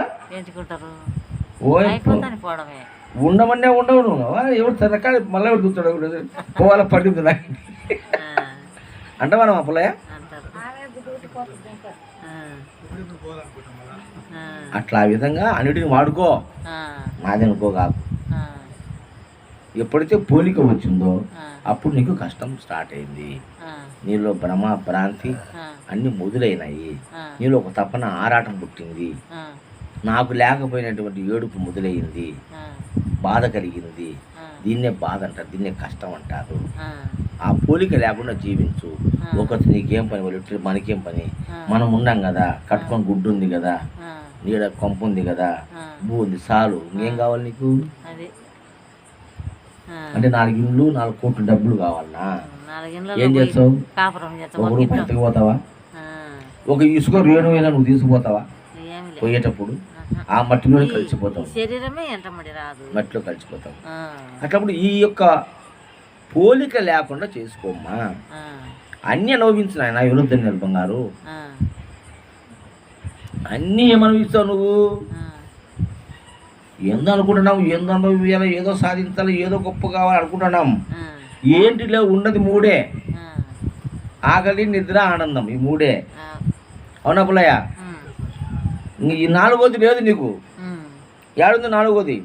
ఉండమనే ఉండవు నువ్వు. ఎవరు రకాల మళ్ళీ ఎవరు కూర్చోడు పోవాల పడింది అంట మనం అప్పులయ్య. అట్లా ఆ విధంగా అన్నిటిని వాడుకో, నాది అనుకో కాదు. ఎప్పుడైతే పోలిక వచ్చిందో అప్పుడు నీకు కష్టం స్టార్ట్ అయింది. నీలో భ్రమ భ్రాంతి అన్ని మొదలైనాయి. నీలో ఒక తపన ఆరాటం పుట్టింది. నాకు లేకపోయినటువంటి ఏడుపు మొదలైంది, బాధ కలిగింది. దీన్నే బాధ అంటారు, దీన్నే కష్టం అంటారు. ఆ పోలిక లేకుండా జీవించు. ఒకటి నీకేం పని, వాళ్ళు మనకేం పని, మనం ఉన్నాం కదా, కట్టుకొని గుడ్డు ఉంది కదా, నీడ కొంప ఉంది కదా, భూ ఉంది, చాలు. ఇంకేం కావాలి నీకు? అంటే 4 ఇండ్లు 4 కోట్లు డబ్బులు కావాలన్నా ఏం చేస్తావు? ఒక రూపాయకి పోతావా? ఒక ఇసుక రేణు అయినా నువ్వు తీసుకుపోతావా? పోయేటప్పుడు ఆ మట్టిలో కలిసిపోతావు, మట్టిలో కలిసిపోతావు. అట్లప్పుడు ఈ యొక్క పోలిక లేకుండా చేసుకోమ్మా. అన్నీ అనుభవించిన ఆయన విరుద్ధం బంగారు. అన్నీ ఏమనుభవిస్తావు నువ్వు? ఏందో అనుకుంటున్నావు, ఏందో అనుభవించాలి, ఏదో సాధించాలి, ఏదో గొప్ప కావాలి అనుకుంటున్నాం. ఏంటిలో ఉన్నది 3: ఆకలి, నిద్ర, ఆనందం. ఈ 3. అవునా పుల్లయ్య? ఈ 4వది లేదు నీకు. ఏడుంది 4వది?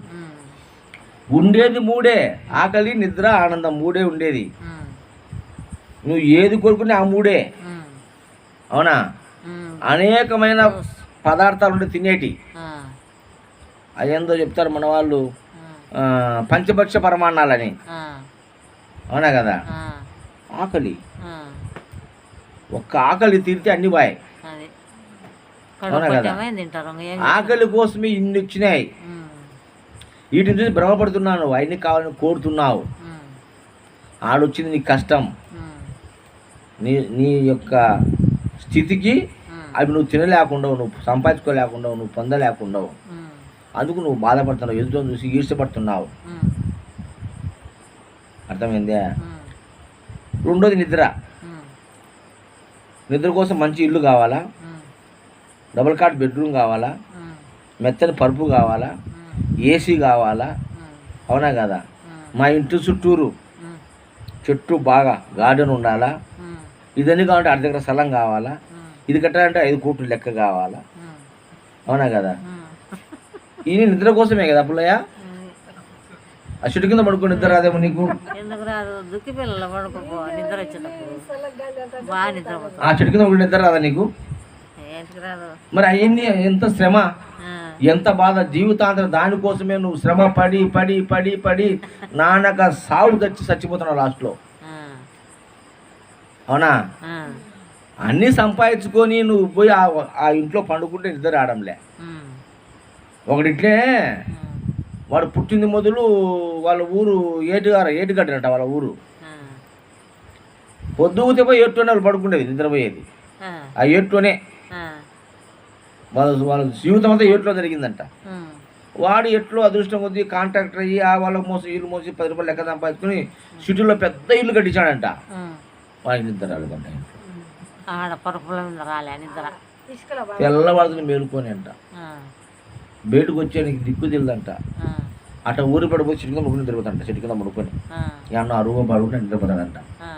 ఉండేది 3: ఆకలి, నిద్ర, ఆనందం. 3 ఉండేది. నువ్వు ఏది కోరుకునే ఆ 3. అవునా? అనేకమైన పదార్థాలు ఉంటే తినేటి. అదేందో చెప్తారు మన వాళ్ళు, పంచభక్ష పరమాన్నాలని, ఆ, అవునా కదా. ఆ, ఆకలి, ఆ, ఒక్క ఆకలి తీరితే అన్ని బాయ్, అది అవునా కదా. కడుపు తింటారు ఇంక ఏం ఆకలి కోసమే ఇన్ని వచ్చినాయి. ఉమ్, వీటిని చూసి భ్రమపడుతున్నాను, అవన్నీ కావాలని కోరుతున్నావు. ఉమ్, ఆడొచ్చింది నీ కష్టం, ఉమ్, నీ నీ యొక్క స్థితికి ఉమ్, అవి నువ్వు తినలేకుండా, నువ్వు సంపాదించుకోలేకుండా, నువ్వు పొందలేకుండా, ఉమ్, అందుకు నువ్వు బాధపడుతున్నావు, ఎదుటి చూసి ఈర్షపడుతున్నావు. ఉమ్, అర్థమైందే. ఉమ్, రెండోది నిద్ర. ఉమ్, నిద్ర కోసం మంచి ఇల్లు కావాలా, ఉమ్, డబుల్ కాట్ బెడ్రూమ్ కావాలా, ఉమ్, మెత్తని పరుపు కావాలా, ఉమ్, ఏసీ కావాలా, ఉమ్, అవునా కదా. ఉమ్, మా ఇంటి చుట్టూరు ఉమ్, చెట్టు బాగా గార్డెన్ ఉండాలా, ఉమ్, ఇదన్నీ కావాలంటే 6 ఎకరాల స్థలం కావాలా, ఉమ్, ఇది కట్టాలంటే 5 కోట్లు లెక్క కావాలా, ఉమ్, అవునా కదా. ఉమ్. ఇది నిద్ర కోసమే కదా పుల్లయ్య. ఆ చెట్టు కింద పడుకో, నిద్ర రాదేమో నీకు. ఎందుకు రాదు? దుక్కి పిల్లలు పడుకోపో, నిద్ర వచ్చేటప్పుడు బాగా నిద్రపోతాం. ఆ చెట్టు కింద పడుకుంటే నిద్ర రాదా నీకు? ఏంటికి రాదు? మరి అవన్నీ ఎంత శ్రమ, ఆ, ఎంత బాధ, జీవితాంతరం దానికోసమే నువ్వు శ్రమ పడి పడి పడి పడి నాన్నక సాగు చచ్చిపోతున్నావు లాస్ట్లో, ఆ, అవునా. ఆ, అన్నీ సంపాదించుకొని నువ్వు పోయి ఆ ఇంట్లో పండుకుంటే నిద్ర రావడంలే. ఉమ్, ఒకటిట్లే ఉమ్, వాడు పుట్టింది మొదలు వాళ్ళ ఊరు ఏటుగడ్డనట వాళ్ళ ఊరు. ఆ, పొద్దుగుతే పోయి ఏట్లోనే వాళ్ళు పడుకునేది, నిద్రపోయేది ఆ, ఆ ఏట్లోనే. ఆ, వాళ్ళ జీవితం అంతా ఏట్లో జరిగిందంట. ఉమ్, వాడు ఎట్లో అదృష్టం కొద్దీ కాంట్రాక్టర్ అయ్యి ఆ వాళ్ళకి మోసి ఇల్లు మోసి 10 రూపాయలు లెక్క సంపాదించుకుని సిటీలో పెద్ద ఇల్లు కట్టించాడంట. ఉమ్, వాడికి నిద్ర రాలేదంట. ఆడ పరుపుల మీద రాలే నిద్ర. తెల్లవాడుతుని మేలుకొని అంట, ఆ, బయటకు వచ్చేయడానికి దిక్కు తెలియదంట. ఆ, అట్లా ఊరి పడిపోయి చెట్టు కింద ముడుకుని తిరుగుతాంట, చెట్టు కింద ముడుకొని ఆ, ఏమన్నా అరువు పడుకుంటే నిద్రపోతాడంట. ఆ,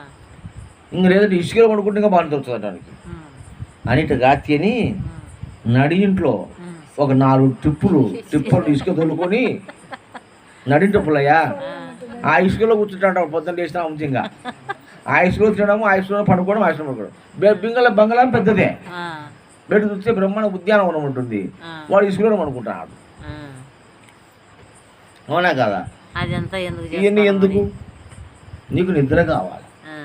ఇంక లేదంటే ఇసుకలో పడుకుంటే ఇంకా బాగా దొరుకుతుంది దానికి ఉమ్, అనిట గాతి అని ఉమ్, నడింట్లో ఉమ్, ఒక 4 టిప్పులు ఇసుక తొలుకొని నడింట పుల్లయ్యా ఆ ఇసుకలో కూర్చుంటాడు పొద్దున్న లేచినా ఉంచింగా. ఆ ఇసుకలో తినడము, ఆ ఇసుకలో పండుకోవడం, ఆ ఇసుకలో పడుకోవడం. బంగాళా పెద్దదే, ఆ, బయట చూస్తే బ్రహ్మాండ ఉద్యానవనం ఉంటుంది, ఆ, వాడు ఇసుకలో పడుకుంటాడు, ఆ. అవునా కదా. అదంతా ఎందుకు ఇవన్నీ చేస్తావు ఎందుకు? మరి? నీకు నిద్ర కావాలి. ఆ,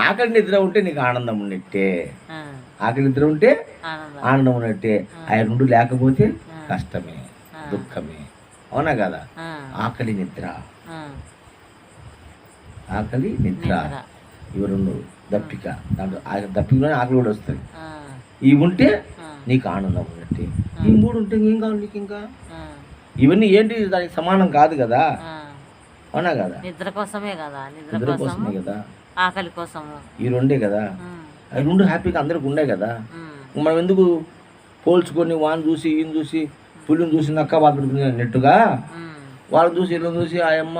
ఆకలి నిద్ర ఉంటే నీకు ఆనందం ఉన్నట్టే, ఆ, ఆకలి నిద్ర ఉంటే ఆనందం. ఆనందం ఉన్నట్టే. ఆ 2 లేకపోతే ఆ. కష్టమే, ఆ. దుఃఖమే, అవునా కదా. ఆ, ఆకలి నిద్ర, ఆ, ఆకలి నిద్ర, నిద్ర. ఇవి 2 దప్పిక. దాంట్లో దప్పికలోనే ఆకలి కూడా వస్తుంది. ఆ, ఇవి ఉంటే ఆ, నీకు ఆనందం ఉన్నట్టే. ఆ. ఈ 3 ఉంటే ఏం కావాలి నీకు ఇంకా? ఆ, ఇవన్నీ ఏంటి దానికి సమానం కాదు కదా, ఆ. అవునా కదా. నిద్ర కోసమే కదా, నిద్ర నిద్ర కోసము, కోసమే కదా, ఆకలి కోసము. ఈ 2 కదా. ఉమ్, అవి 2 హ్యాపీగా అందరికి ఉన్నాయి కదా. ఉమ్, మనం ఎందుకు పోల్చుకొని వాడిని చూసి ఈయన చూసి పులిని చూసి నక్క బాధపడుకునేట్టుగా ఉమ్, వాళ్ళని చూసి ఇళ్ళని చూసి ఆ అమ్మ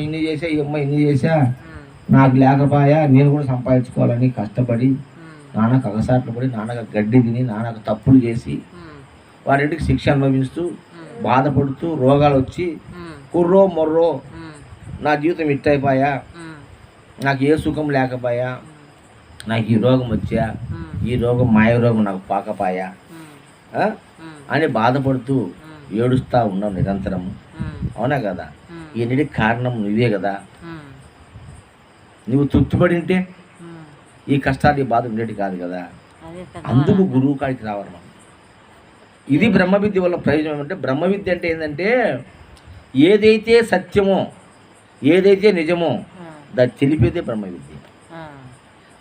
ఇన్ని చేసా, ఈ అమ్మ ఇన్ని చేసా, ఉమ్, నాకు లేకపోయా, నేను కూడా సంపాదించుకోవాలని కష్టపడి ఉమ్, నాన్నకు అగసాట్లు పడి, నాన్నకు గడ్డి తిని, నాన్నకు తప్పులు చేసి ఉమ్, వారింటికి శిక్ష అనుభవిస్తూ ఉమ్, బాధపడుతూ రోగాలు వచ్చి ఉమ్, కుర్రో మొర్రో ఉమ్, నా జీవితం ఇట్టయిపోయా, ఉమ్, నాకు ఏ సుఖం లేకపోయా, నాకు ఈ రోగం వచ్చా, ఉమ్, ఈ రోగం మాయ రోగం నాకు పాకపాయా ఉమ్, ఆ? ఉమ్, అని బాధపడుతూ ఉమ్, ఏడుస్తూ ఉన్నావు నిరంతరము, ఉమ్, అవునా కదా. ఉమ్, ఈయనటికి కారణం నువ్వే కదా. ఉమ్, నువ్వు తృప్తిపడి ఉంటే ఉమ్. ఈ కష్టాలు ఈ బాధ ఉండేటి కాదు కదా. అదే అందుకు పెద్దవాళ్ళు. గురువు కాడికి రావాలి మనం. ఇది బ్రహ్మ విద్య వల్ల ప్రయోజనం అంటే, బ్రహ్మ విద్య అంటే ఏంటంటే ఏదైతే సత్యమో, ఏదైతే నిజమో ఆ, దాన్ని తెలిపేదే బ్రహ్మ విద్య. ఆ,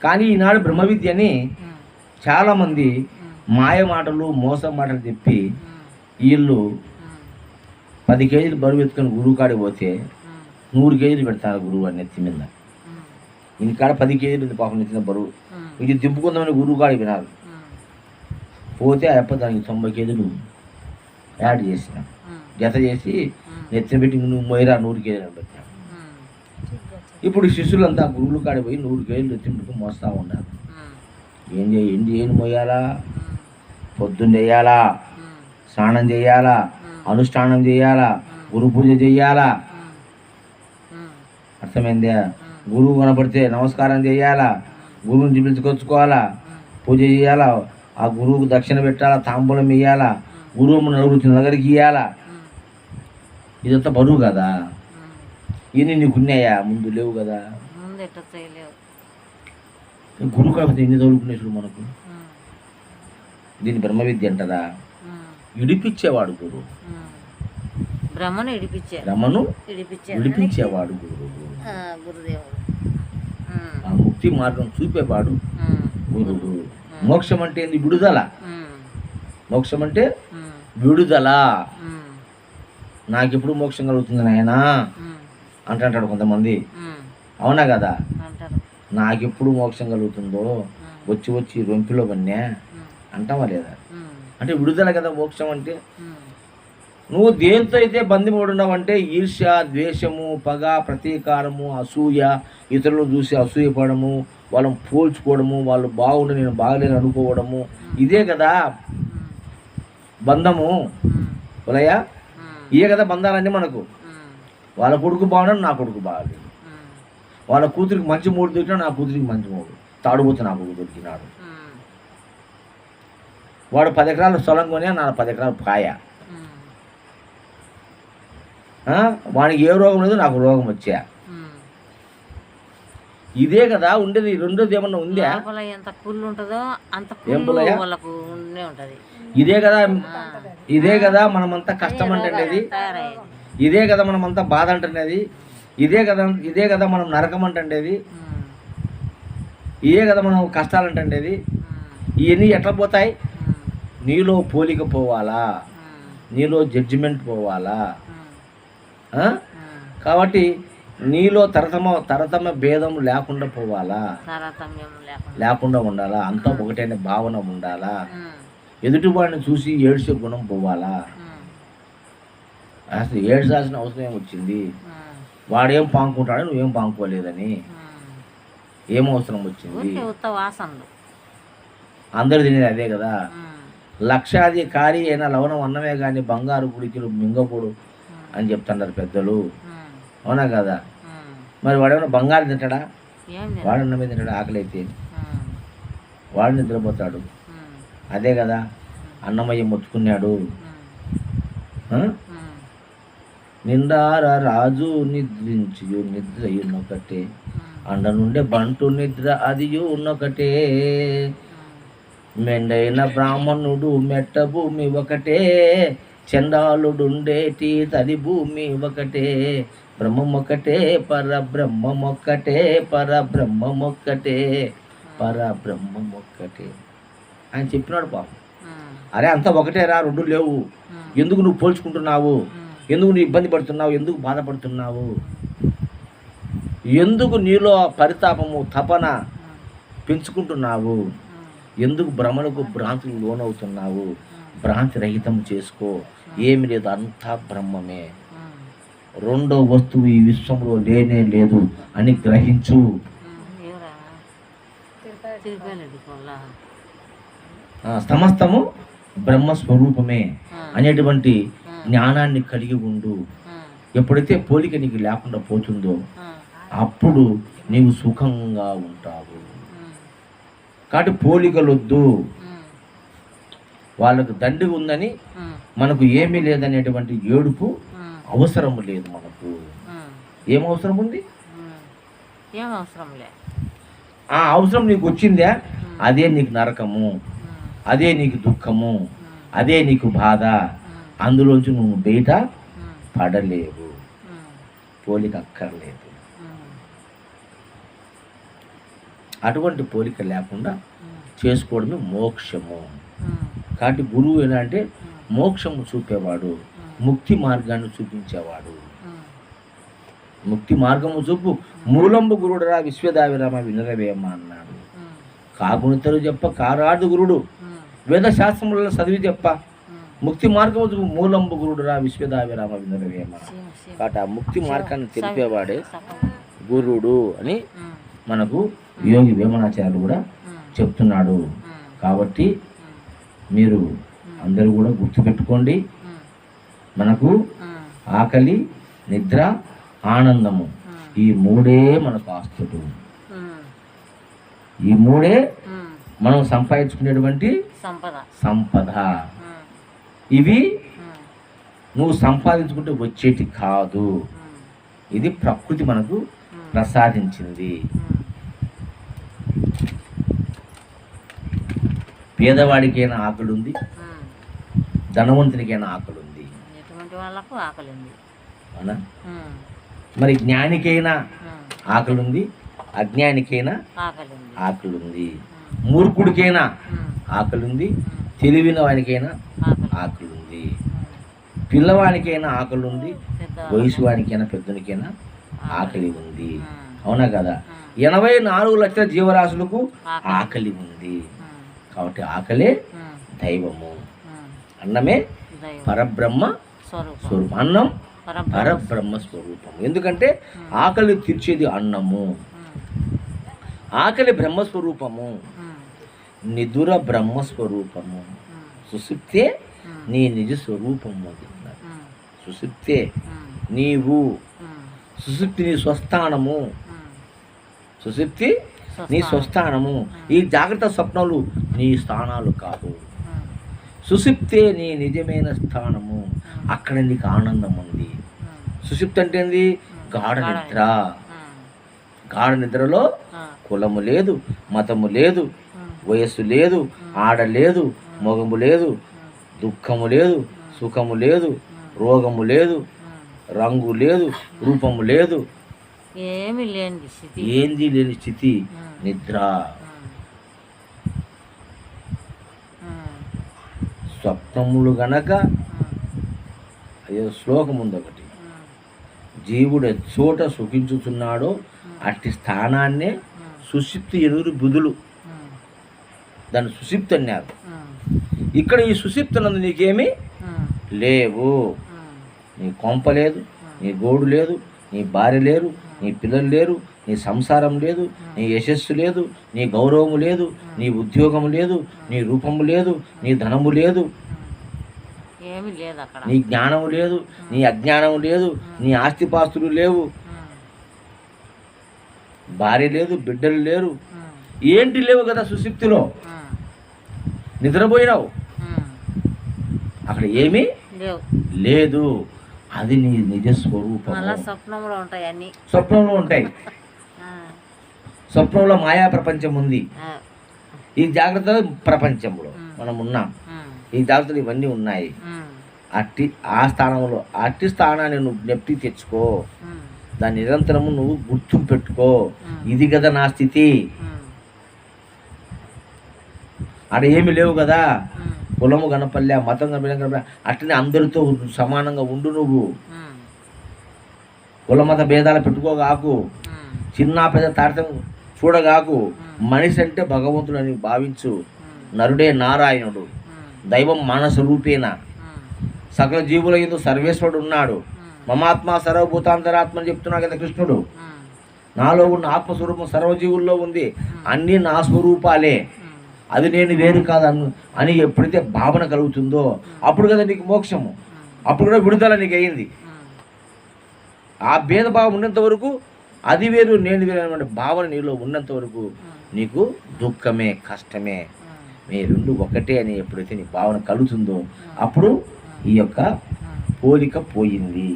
కానీ ఈనాడు బ్రహ్మ విద్యని ఉమ్, చాలామంది ఉమ్, మాయ మాటలు మోసం మాటలు చెప్పి ఉమ్, వీళ్ళు ఉమ్, 10 కేజీలు బరువు ఎత్తుకొని గురువు కాడికి పోతే ఉమ్, 100 కేజీలు పెడతారు గురువు అని నెత్తి మీద. ఉమ్, ఇంకాడ 10 కేజీలు ఉంది పాపం నెత్తిన బరువు. ఉమ్, ఇది దింపుకుందామని గురువు కాడికి వినాలి. ఉమ్, పోతే ఆ అప్ప దానికి 90 కేజీలు యాడ్ చేసిన, ఉమ్, జత చేసి ఉమ్, నెత్తిన పెట్టి నువ్వు మొయ్యరా 100 కేజీలు అని పెట్టినాడు. ఉమ్, ఇప్పుడు శిష్యులంతా గురువుల కాడికి పోయి 100 కేజీలు నెత్తింపుకు మోస్తూ ఉన్నారు. ఉమ్, ఏం మొయ్యాలా, ఉమ్, పొద్దున్న చేయాలా, ఉమ్, స్నానం చేయాలా, అనుష్ఠానం చేయాలా, గురు పూజ చేయాలా, ఉమ్, ఉమ్, అర్థమైందా. గురువు కనపడితే నమస్కారం చేయాలా, గురువుని పిలుచుకొచ్చుకోవాలా, పూజ చేయాలా, ఆ గురువుకు దక్షిణ పెట్టాలా, తాంబూలం ఇయ్యాలా, గురువు నలుగురు నగరికి ఇయ్యాలా. ఉమ్, ఇదంతా బరువు కదా. ఇవన్నీ నీకున్నాయా? ముందు లేవు కదా. ముందు ఎట్లా చేయలేవు. గురువు కాకపోతే ఎన్ని చదువుకునే చూడు మనకు. దీన్ని బ్రహ్మ విద్య అంటారా? ఇడిపించేవాడు గురువు. బ్రహ్మను విడిపించేవాడు గురువు. గురుదేవుడు. ఆ ముక్తి మార్గం చూపేవాడు గురువు. మోక్షం అంటే ఏంది? విడుదల. మోక్షం అంటే విడుదల. నాకెప్పుడు మోక్షం కలుగుతుంది నాయనా అంటాడు కొంతమంది. అవునా కదా? నాకెప్పుడు మోక్షం కలుగుతుందో వచ్చి వచ్చి రొంపిలో పన్నా అంటావా లేదా? అంటే విడుదల కదా మోక్షం అంటే. నువ్వు దేంతో అయితే బంధిపడున్నావంటే ఈర్ష్య, ద్వేషము, పగ, ప్రతీకారము, అసూయ, ఇతరులను చూసి అసూయపడము, వాళ్ళని పోల్చుకోవడము, వాళ్ళు బాగుండి నేను బాగలేని అనుకోవడము, ఇదే కదా బంధము. ఉలయ్యా, ఇదే కదా బంధాలన్నీ మనకు. వాళ్ళ కొడుకు బాగున్నాడు, నా కొడుకు బాగలేదు. వాళ్ళ కూతురికి మంచి మూడు దొరికినా నా కూతురికి మంచి మూడు, తాడుబోతు నా కొడుకు దొరికినాడు. వాడు 10 ఎకరాలు స్థలం కొనే, నా 10 ఎకరాలు కాయ. వానికి ఏ రోగం లేదు, నాకు రోగం వచ్చా. ఇదే కదా ఉండేది. రెండోది ఏమన్నా ఉందా? ఎంత కుళ్ళు ఉంటుందో అంత వాళ్ళకు ఉంటది. ఇదే కదా మనమంతా కష్టం అంటున్నది. ఇదే కదా మనమంతా బాధ అంటున్నది. ఇదే కదా మనం నరకం అంటుండేది. ఇదే కదా మనం కష్టాలు అంటుండేది. ఇవన్నీ ఎట్లా పోతాయి? నీలో పోలిక పోవాలా, నీలో జడ్జిమెంట్ పోవాలా. కాబట్టి నీలో తరతమ భేదం లేకుండా పోవాలా, లేకుండా ఉండాలా. అంతా ఒకటైన భావన ఉండాలా. ఎదుటివాడిని చూసి ఏడ్చే గుణం పోవాలా. అసలు ఏడ్చాల్సిన అవసరం ఏమొచ్చింది? వాడేం పాంకుంటాడో నువ్వేం పాంకోలేదని ఏం అవసరం వచ్చింది? అందరూ తినేది అదే కదా. లక్షాధికారి అయినా లవణం అన్నమే కానీ బంగారు గుడికిలు మింగకూడు అని చెప్తున్నారు పెద్దలు. అవునా కదా? మరి వాడేమన్నా బంగారు తింటాడా? వాడు అన్నమే తింటాడా? ఆకలి అయితే వాడు నిద్రపోతాడు. అదే కదా అన్నమయ్య మొత్తుకున్నాడు. నిండార రాజు నిద్రించు నిద్రయున్నొకటే, అండ నుండే బంటు నిద్ర అది ఉన్నొకటే, మెండైన బ్రాహ్మణుడు మెట్ట భూమి ఒకటే, చండాలుడుండేటి తడి భూమి ఒకటే, బ్రహ్మమొక్కటే పరబ్రహ్మమొక్కటే, పరబ్రహ్మమొక్కటే, పరబ్రహ్మమొక్కటే ఆయన చెప్పినాడు. పాపం అరే అంతా ఒకటేరా, రెండు లేవు. ఎందుకు నువ్వు పోల్చుకుంటున్నావు? ఎందుకు నువ్వు ఇబ్బంది పడుతున్నావు? ఎందుకు బాధపడుతున్నావు? ఎందుకు నీలో పరితాపము తపన పెంచుకుంటున్నావు? ఎందుకు భ్రమలకు భ్రాంతులు లోనవుతున్నావు? భ్రాంతి రహితం చేసుకో. ఏమి లేదు, అంతా బ్రహ్మమే. రెండో వస్తువు ఈ విశ్వంలో లేనే లేదు అని గ్రహించు. సమస్తము బ్రహ్మస్వరూపమే అనేటువంటి జ్ఞానాన్ని కలిగి ఉండు. ఎప్పుడైతే పోలిక నీకు లేకుండా పోతుందో అప్పుడు నీవు సుఖంగా ఉంటావు. కాబట్టి పోలికలొద్దు. వాళ్ళకు దండి ఉందని మనకు ఏమీ లేదనేటువంటి ఏడుపు అవసరం లేదు. మనకు ఏం అవసరం ఉంది? ఆ అవసరం నీకు వచ్చిందే, అదే నీకు నరకము, అదే నీకు దుఃఖము, అదే నీకు బాధ. అందులోంచి నువ్వు బయట పడలేవు. పోలిక అక్కర్లేదు. అటువంటి పోలిక లేకుండా చేసుకోవడమే మోక్షము. కాబట్టి గురువు ఎలా అంటే మోక్షము చూపేవాడు, ముక్తి మార్గాన్ని చూపించేవాడు. ముక్తి మార్గము చూపు మూలంబు గురుడురా విశ్వదావిరామ వినరవేమ అన్నాడు. కాకునితరు చెప్ప కారాడు గురుడు, వేద శాస్త్రములలో చదివి చెప్ప ముక్తి మార్గము చూపు మూలంబు గురుడురా విశ్వదావిరామ వినరవేమ. కాబట్టి ఆ ముక్తి మార్గాన్ని తెలిపేవాడే గురుడు అని మనకు యోగి వేమనాచార్యులు కూడా చెప్తున్నాడు. కాబట్టి మీరు అందరూ కూడా గుర్తుపెట్టుకోండి, మనకు ఆకలి, నిద్ర, ఆనందము ఈ మూడే మనకు ఆస్తులు. ఈ మూడే మనం సంపాదించుకునేటువంటి సంపద. ఇవి నువ్వు సంపాదించుకుంటే వచ్చేటి కాదు. ఇది ప్రకృతి మనకు ప్రసాదించింది. పేదవాడికైనా ఆకలి ఉంది, ధనవంతునికైనా ఆకలి ఉంది. ఎటువంటి వాళ్ళకు ఆకలి ఉంది. అవునా? మరి జ్ఞానికైనా ఆకలి ఉంది, అజ్ఞానికైనా ఆకలి ఉంది. మూర్ఖుడికైనా ఆకలి ఉంది, తెలివిన వానికైనా ఆకలి ఉంది. పిల్లవానికైనా ఆకలి ఉంది, వయసు వానికైనా పెద్దనికైనా ఆకలి ఉంది. అవునా కదా? 84 లక్షల జీవరాశులకు ఆకలి ఉంది. కాబట్టి ఆకలే దైవము. అన్నమే పరబ్రహ్మ స్వరూపం. అన్నం పరబ్రహ్మ స్వరూపం. ఎందుకంటే ఆకలి తీర్చేది అన్నము. ఆకలి బ్రహ్మస్వరూపము, నిదుర బ్రహ్మస్వరూపము, సుషుప్తే నీ నిజ స్వరూపము అంటున్నారు. సుషుప్తే నీవు, సుషుప్తి నీ స్వస్థానము, సుషుప్తి నీ స్వస్థానము. ఈ జాగ్రత్త స్వప్నాలు నీ స్థానాలు కాదు. సుషుప్తే నీ నిజమైన స్థానము. అక్కడ నీకు ఆనందం ఉంది. సుషుప్తి అంటే ఏంది? గాఢ నిద్ర. గాఢ నిద్రలో కులము లేదు, మతము లేదు, వయస్సు లేదు, ఆడ లేదు, మొగము లేదు, దుఃఖము లేదు, సుఖము లేదు, రోగము లేదు, రంగు లేదు, రూపము లేదు, ఏమీ లేని స్థితి. ఏంది లేని స్థితి నిద్ర. స్వప్నములు గనక అయ్యో శ్లోకం ఉంది ఒకటి, జీవుడు చోట సుఖించుతున్నాడో అట్టి స్థానాన్నే సుషిప్తి ఎదురు బుధులు, దాన్ని సుషిప్తి అన్నారు. ఇక్కడ ఈ సుషిప్తునందు నీకేమీ లేవు. నీ కొంప లేదు, నీ గోడు లేదు, నీ భార్య లేరు, నీ పిల్లలు లేరు, నీ సంసారం లేదు, నీ యశస్సు లేదు, నీ గౌరవము లేదు, నీ ఉద్యోగము లేదు, నీ రూపము లేదు, నీ ధనము లేదు, నీ జ్ఞానము లేదు, నీ అజ్ఞానము లేదు, నీ ఆస్తిపాస్తులు లేవు, భార్య లేదు, బిడ్డలు లేరు, ఏంటి లేవు కదా. సుషుప్తిలో నిద్రపోయినావు, అక్కడ ఏమీ లేదు. అది నీ నిజ స్వరూపం. స్వప్నంలో ఉంటాయి అన్ని. స్వప్నంలో ఉంటాయి. స్వప్నంలో మాయా ప్రపంచం ఉంది. ఈ జాగ్రత్త ప్రపంచంలో మనం ఉన్నాం. ఈ జాగ్రత్తలు ఇవన్నీ ఉన్నాయి. ఆ స్థానంలో అట్టి స్థానాన్ని నువ్వు జ్ఞప్తి తెచ్చుకో. దాన్ని నిరంతరము నువ్వు గుర్తు పెట్టుకో. ఇది కదా నా స్థితి. అక్కడ ఏమి లేవు కదా. కులము కనపల్లె, మతం కనపల్లె, అట్లనే అందరితో సమానంగా ఉండు. నువ్వు కుల మత భేదాలు పెట్టుకోగాకు, చిన్న పెద్ద తారతమ్యం చూడగాకు. మనిషి అంటే భగవంతుడు అని భావించు. నరుడే నారాయణుడు, దైవం మానస రూపేణ, సకల జీవుల యందు సర్వేశ్వరుడు ఉన్నాడు. మమాత్మ సర్వభూతాంతరాత్మ అని చెప్తున్నాడు కదా కృష్ణుడు. నాలో ఉన్న ఆత్మస్వరూపం సర్వజీవుల్లో ఉంది. అన్నీ నా స్వరూపాలే, అది నేను వేరు కాదు అని ఎప్పుడైతే భావన కలుగుతుందో అప్పుడు కదా నీకు మోక్షము, అప్పుడు కూడా విడుదల నీకు అయ్యింది. ఆ భేదభావం ఉన్నంత వరకు అది వేరు నేను వేరు అనే భావన నీలో ఉన్నంత వరకు నీకు దుఃఖమే, కష్టమే, మీ రెండు ఒకటే అని ఎప్పుడైతే నీ భావన కలుగుతుందో అప్పుడు ఈ యొక్క పోలిక పోయింది.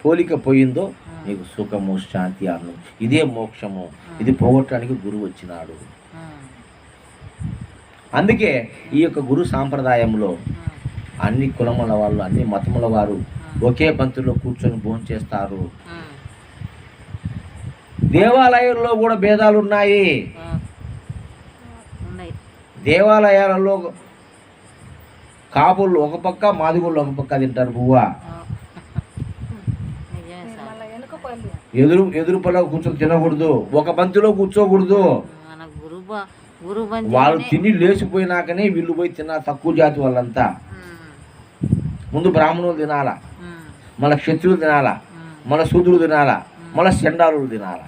పోలిక పోయిందో నీకు సుఖము, శాంతి, ఆనందం, ఇదే మోక్షము. ఇది పోగొట్టడానికి గురువు వచ్చినాడు. అందుకే ఈ యొక్క గురు సాంప్రదాయంలో అన్ని కులముల వాళ్ళు, అన్ని మతముల వారు ఒకే పంక్తిలో కూర్చొని భోజనం చేస్తారు. దేవాలయాల్లో కూడా భేదాలు ఉన్నాయి. దేవాలయాలలో కాపులు ఒక పక్క, మాదిగోళ్ళు ఒక పక్క తింటారు. బువ్వ ఎదురు పళ్ళ కూర్చొని తినకూడదు, ఒక పంక్తిలో కూర్చోకూడదు. వాళ్ళు తిని లేచిపోయినాకనే వీళ్ళు పోయి తినాలి. తక్కువ జాతి వాళ్ళంతా ముందు బ్రాహ్మణులు తినాలా, మళ్ళీ క్షత్రులు తినాలా, మళ్ళీ శూద్రులు తినాలా, మళ్ళీ చండాలులు తినాలా.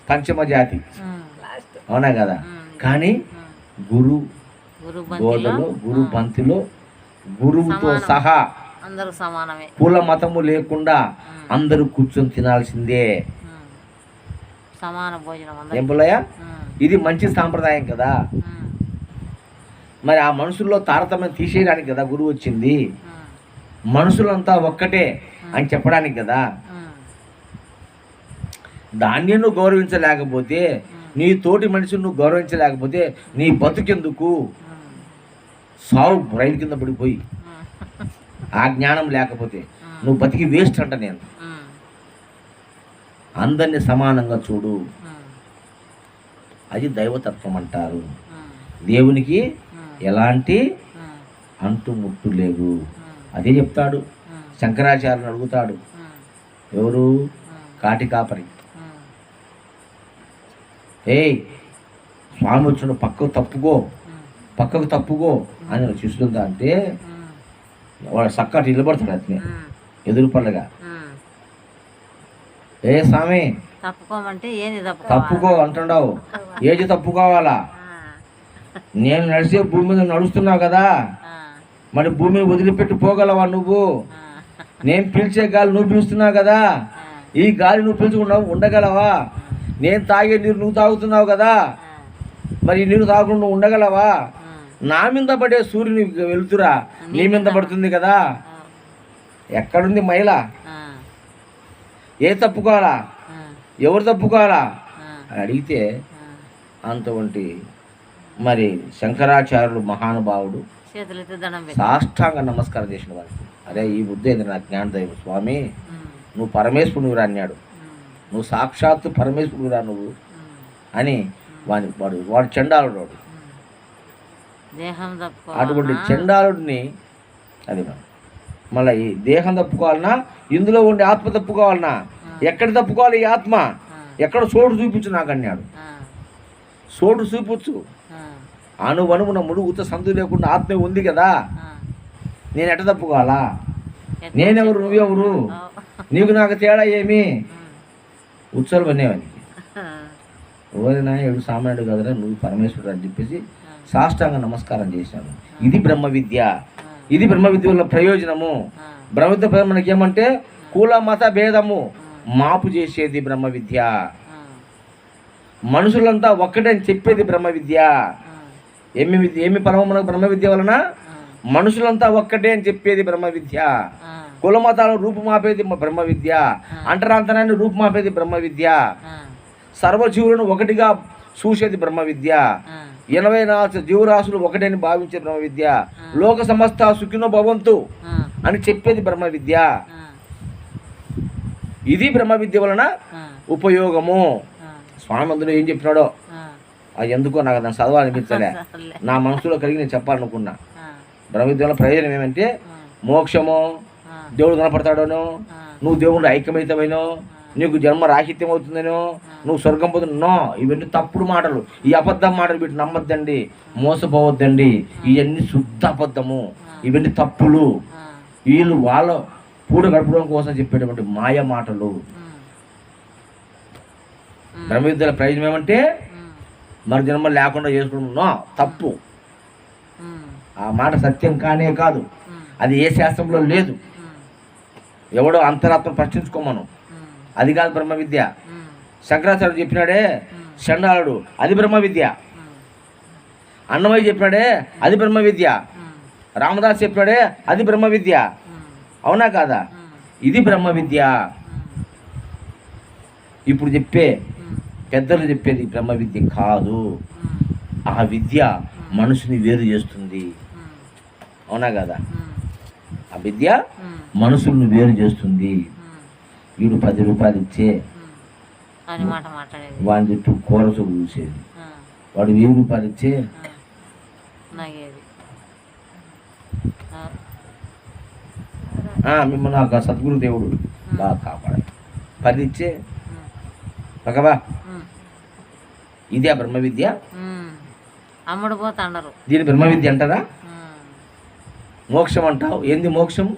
పంచమ జాతి. అవునా కదా? కానీ గురు బోధలో, గురు పంక్తిలో గురువుతో సహా అందరూ సమానమే, కుల మతము లేకుండా అందరూ కూర్చొని తినాల్సిందే. సమాన భోజనం. ఏం పుల్లయ్య, ఇది మంచి సాంప్రదాయం కదా. మరి ఆ మనుషుల్లో తారతమ్యం తీసేయడానికి కదా గురువు వచ్చింది. మనుషులంతా ఒక్కటే అని చెప్పడానికి కదా. దాన్ని నువ్వు గౌరవించలేకపోతే, నీ తోటి మనిషిని నువ్వు గౌరవించలేకపోతే నీ బతుకెందుకు? సావు రైలు కింద పడిపోయి. ఆ జ్ఞానం లేకపోతే నువ్వు బతికి వేస్ట్ అంట. నేను అందరినీ సమానంగా చూడు, అది దైవతత్వం అంటారు. దేవునికి ఎలాంటి అంటుముట్టు లేవు. అదే చెప్తాడు. శంకరాచార్యుని అడుగుతాడు, ఎవరు? కాటి కాపరి. ఏయ్ స్వామి వచ్చిన పక్కకు తప్పుకో అని చూస్తుందా అంటే వాడు చక్కటి నిలబడతాడు అతనే ఎదురు పళ్ళగా. ఏ స్వామి తప్పుకోమంటే ఏంది తప్పుకో అంటున్నావు, ఏది తప్పుకోవాలా? నేను నడిచే భూమి మీద నడుస్తున్నావు కదా, మరి భూమిని వదిలిపెట్టి పోగలవా నువ్వు? నేను పీల్చే గాలి నువ్వు పీలుస్తున్నావు కదా, ఈ గాలి నువ్వు పీల్చుకున్నావు ఉండగలవా? నేను తాగే నీరు నువ్వు తాగుతున్నావు కదా, మరి ఈ నీరు తాగకుండా నువ్వు ఉండగలవా? నా మీద పడే సూర్యుని వెలుతురా నీ మీద పడుతుంది కదా. ఎక్కడుంది మహిళ? ఏ తప్పుకోవాలా? ఎవరు తప్పుకోవాలా అని అడిగితే అంతవంటి మరి శంకరాచార్యులు మహానుభావుడు సాష్టాంగ నమస్కారం చేసిన వారికి, అరే ఈ బుద్ధి ఏంది నా జ్ఞానదైవ స్వామి, నువ్వు పరమేశ్వరునివిరా అన్నాడు. నువ్వు సాక్షాత్తు పరమేశ్వరునివిరా నువ్వు అని వాడు చండాలుడు. అటువంటి చండాలుడిని అది మళ్ళీ ఈ దేహం తప్పుకోవాలన్నా, ఇందులో ఉండే ఆత్మ తప్పుకోవాలన్నా, ఎక్కడ తప్పుకోవాలి? ఈ ఆత్మ ఎక్కడ చోటు చూపించు నాకు అన్నాడు. చోటు చూపించు. అణువణువున ముడుగుత సందు లేకుండా ఆత్మ ఉంది కదా, నేను ఎట్ట తప్పుకోవాలా? నేనెవరు నువ్వెవరు? నీకు నాకు తేడా ఏమి? ఉత్సవాలు పనేవానికి ఓరినా ఏడు సామాన్యుడు కదరా నువ్వు పరమేశ్వరుడు అని చెప్పేసి సాష్టాంగ నమస్కారం చేశాను. ఇది బ్రహ్మ విద్య. ఇది బ్రహ్మ విద్య వల్ల ప్రయోజనము. బ్రహ్మ విద్య మనకి ఏమంటే కుల మత భేదము మాపు చేసేది బ్రహ్మ విద్య. మనుషులంతా ఒక్కటని చెప్పేది బ్రహ్మ విద్య. ఏమి ఫలము మనకు బ్రహ్మ విద్య వలన? మనుషులంతా ఒక్కటే అని చెప్పేది బ్రహ్మ విద్య. కులమతాలను రూపుమాపేది బ్రహ్మ విద్య. అంటరాంతరాన్ని రూపుమాపేది బ్రహ్మ విద్య. సర్వజీవులను ఒకటిగా చూసేది బ్రహ్మ విద్య. 84 జీవరాశులు ఒకటని భావించే బ్రహ్మ విద్య. లోక సమస్త సుఖినో భవంతు అని చెప్పేది బ్రహ్మ విద్య. ఇది బ్రహ్మ విద్య వలన ఉపయోగము. స్వామి అందులో ఏం చెప్పినాడో అది ఎందుకో నాకు దాన్ని చదవాలనిపించలే, నా మనసులో కలిగి నేను చెప్పాలనుకున్నా. బ్రహ్మ విద్య వల్ల ప్రయోజనం ఏమంటే మోక్షము, దేవుడు కనపడతాడనో, నువ్వు దేవుడు ఐక్యమైతమైనో, నీకు జన్మ రాహిత్యం అవుతుందనో, నువ్వు స్వర్గం పోతున్నో, ఇవన్నీ తప్పుడు మాటలు. ఈ అబద్ధం మాటలు వీటి నమ్మద్దండి, మోసపోవద్దండి. ఇవన్నీ శుద్ధ అబద్ధము, ఇవన్నీ తప్పులు. వీళ్ళు వాళ్ళ పూట గడపడం కోసం చెప్పేటువంటి మాయ మాటలు. బ్రహ్మ విద్యల ప్రయోజనం ఏమంటే మరి జన్మ లేకుండా చేసుకుంటున్నా తప్పు. ఆ మాట సత్యం కానే కాదు, అది ఏ శాస్త్రంలో లేదు. ఎవడో అంతరాత్మ ప్రశ్నించుకోమను, అది కాదు బ్రహ్మ విద్య. శంకరాచార్యుడు చెప్పినాడే చండాలుడు, అది బ్రహ్మ విద్య. అన్నమయ్య చెప్పినాడే అది బ్రహ్మ విద్య. రామదాస్ చెప్పినాడే అది బ్రహ్మ విద్య. అవునా కాదా? ఇది బ్రహ్మ విద్య. ఇప్పుడు చెప్పే పెద్దలు చెప్పేది బ్రహ్మ విద్య కాదు. ఆ విద్య మనుషుని వేరు చేస్తుంది. అవునా కదా? ఆ విద్య మనుషుల్ని వేరు చేస్తుంది. వీడు 10 రూపాయలు ఇచ్చే వాడి చుట్టూ కోరసు చూసేది, వాడు 1000 రూపాయలు ఇచ్చే మిమ్మల్ని నాకు సద్గురు దేవుడు బాగా కాపాడాలి, 10 ఇచ్చే పక్కవా. ఇదే బ్రహ్మ విద్య. అమ్ముడు పోతాండరు. దీని బ్రహ్మ విద్య అంటారా? మోక్షం అంటావు ఏంది? మోక్షం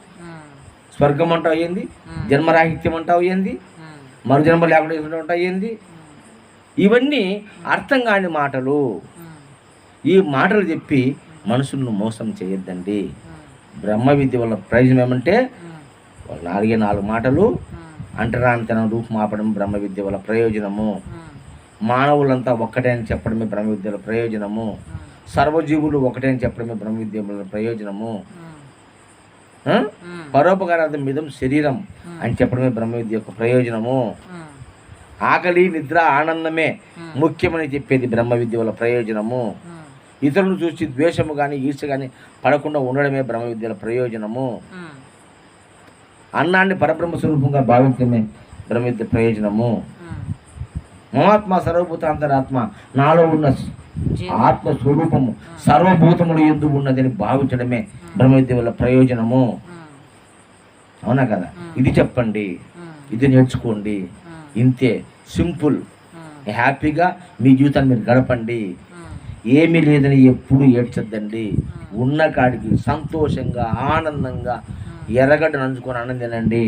స్వర్గం అంటావు ఏంది? జన్మరాహిత్యం అంటావు ఏంది? మరు జన్మ లేకుండా ఉంటావు ఏంది? ఇవన్నీ అర్థం కాని మాటలు. ఈ మాటలు చెప్పి మనుషులను మోసం చేయొద్దండి. బ్రహ్మ విద్య వల్ల ప్రయోజనం ఏమంటే వాళ్ళు 4 మాటలు అంటరానితనం రూపుమాపడం బ్రహ్మ విద్య వల్ల ప్రయోజనము. మానవులంతా ఒక్కటే అని చెప్పడమే బ్రహ్మ విద్య వల్ల ప్రయోజనము. సర్వజీవులు ఒకటే అని చెప్పడమే బ్రహ్మ విద్య వల్ల ప్రయోజనము. పరోపకారార్థం మిదం శరీరం అని చెప్పడమే బ్రహ్మ విద్య యొక్క ప్రయోజనము. ఆకలి నిద్ర ఆనందమే ముఖ్యమని చెప్పేది బ్రహ్మ విద్య వల్ల ప్రయోజనము. ఇతరులను చూసి ద్వేషము కానీ ఈర్ష్య కానీ పడకుండా ఉండడమే బ్రహ్మ విద్యల ప్రయోజనము. అన్నాన్ని పరబ్రహ్మ స్వరూపంగా భావించడమే బ్రహ్మ విద్య ప్రయోజనము. మహాత్మ సర్వభూత అంతరాత్మ, నాలో ఉన్న ఆత్మ స్వరూపము సర్వభూతములు ఎందుకు ఉన్నదని భావించడమే బ్రహ్మ విద్య వల్ల ప్రయోజనము. అవునా కదా? ఇది చెప్పండి, ఇది నేర్చుకోండి, ఇంతే సింపుల్. హ్యాపీగా మీ జీవితాన్ని మీరు గడపండి. ఏమీ లేదని ఎప్పుడు ఏడ్చొద్దండి. ఉన్న కాడికి సంతోషంగా ఆనందంగా ఎర్రగడ్డ నంచుకొని అన్నం తినండి,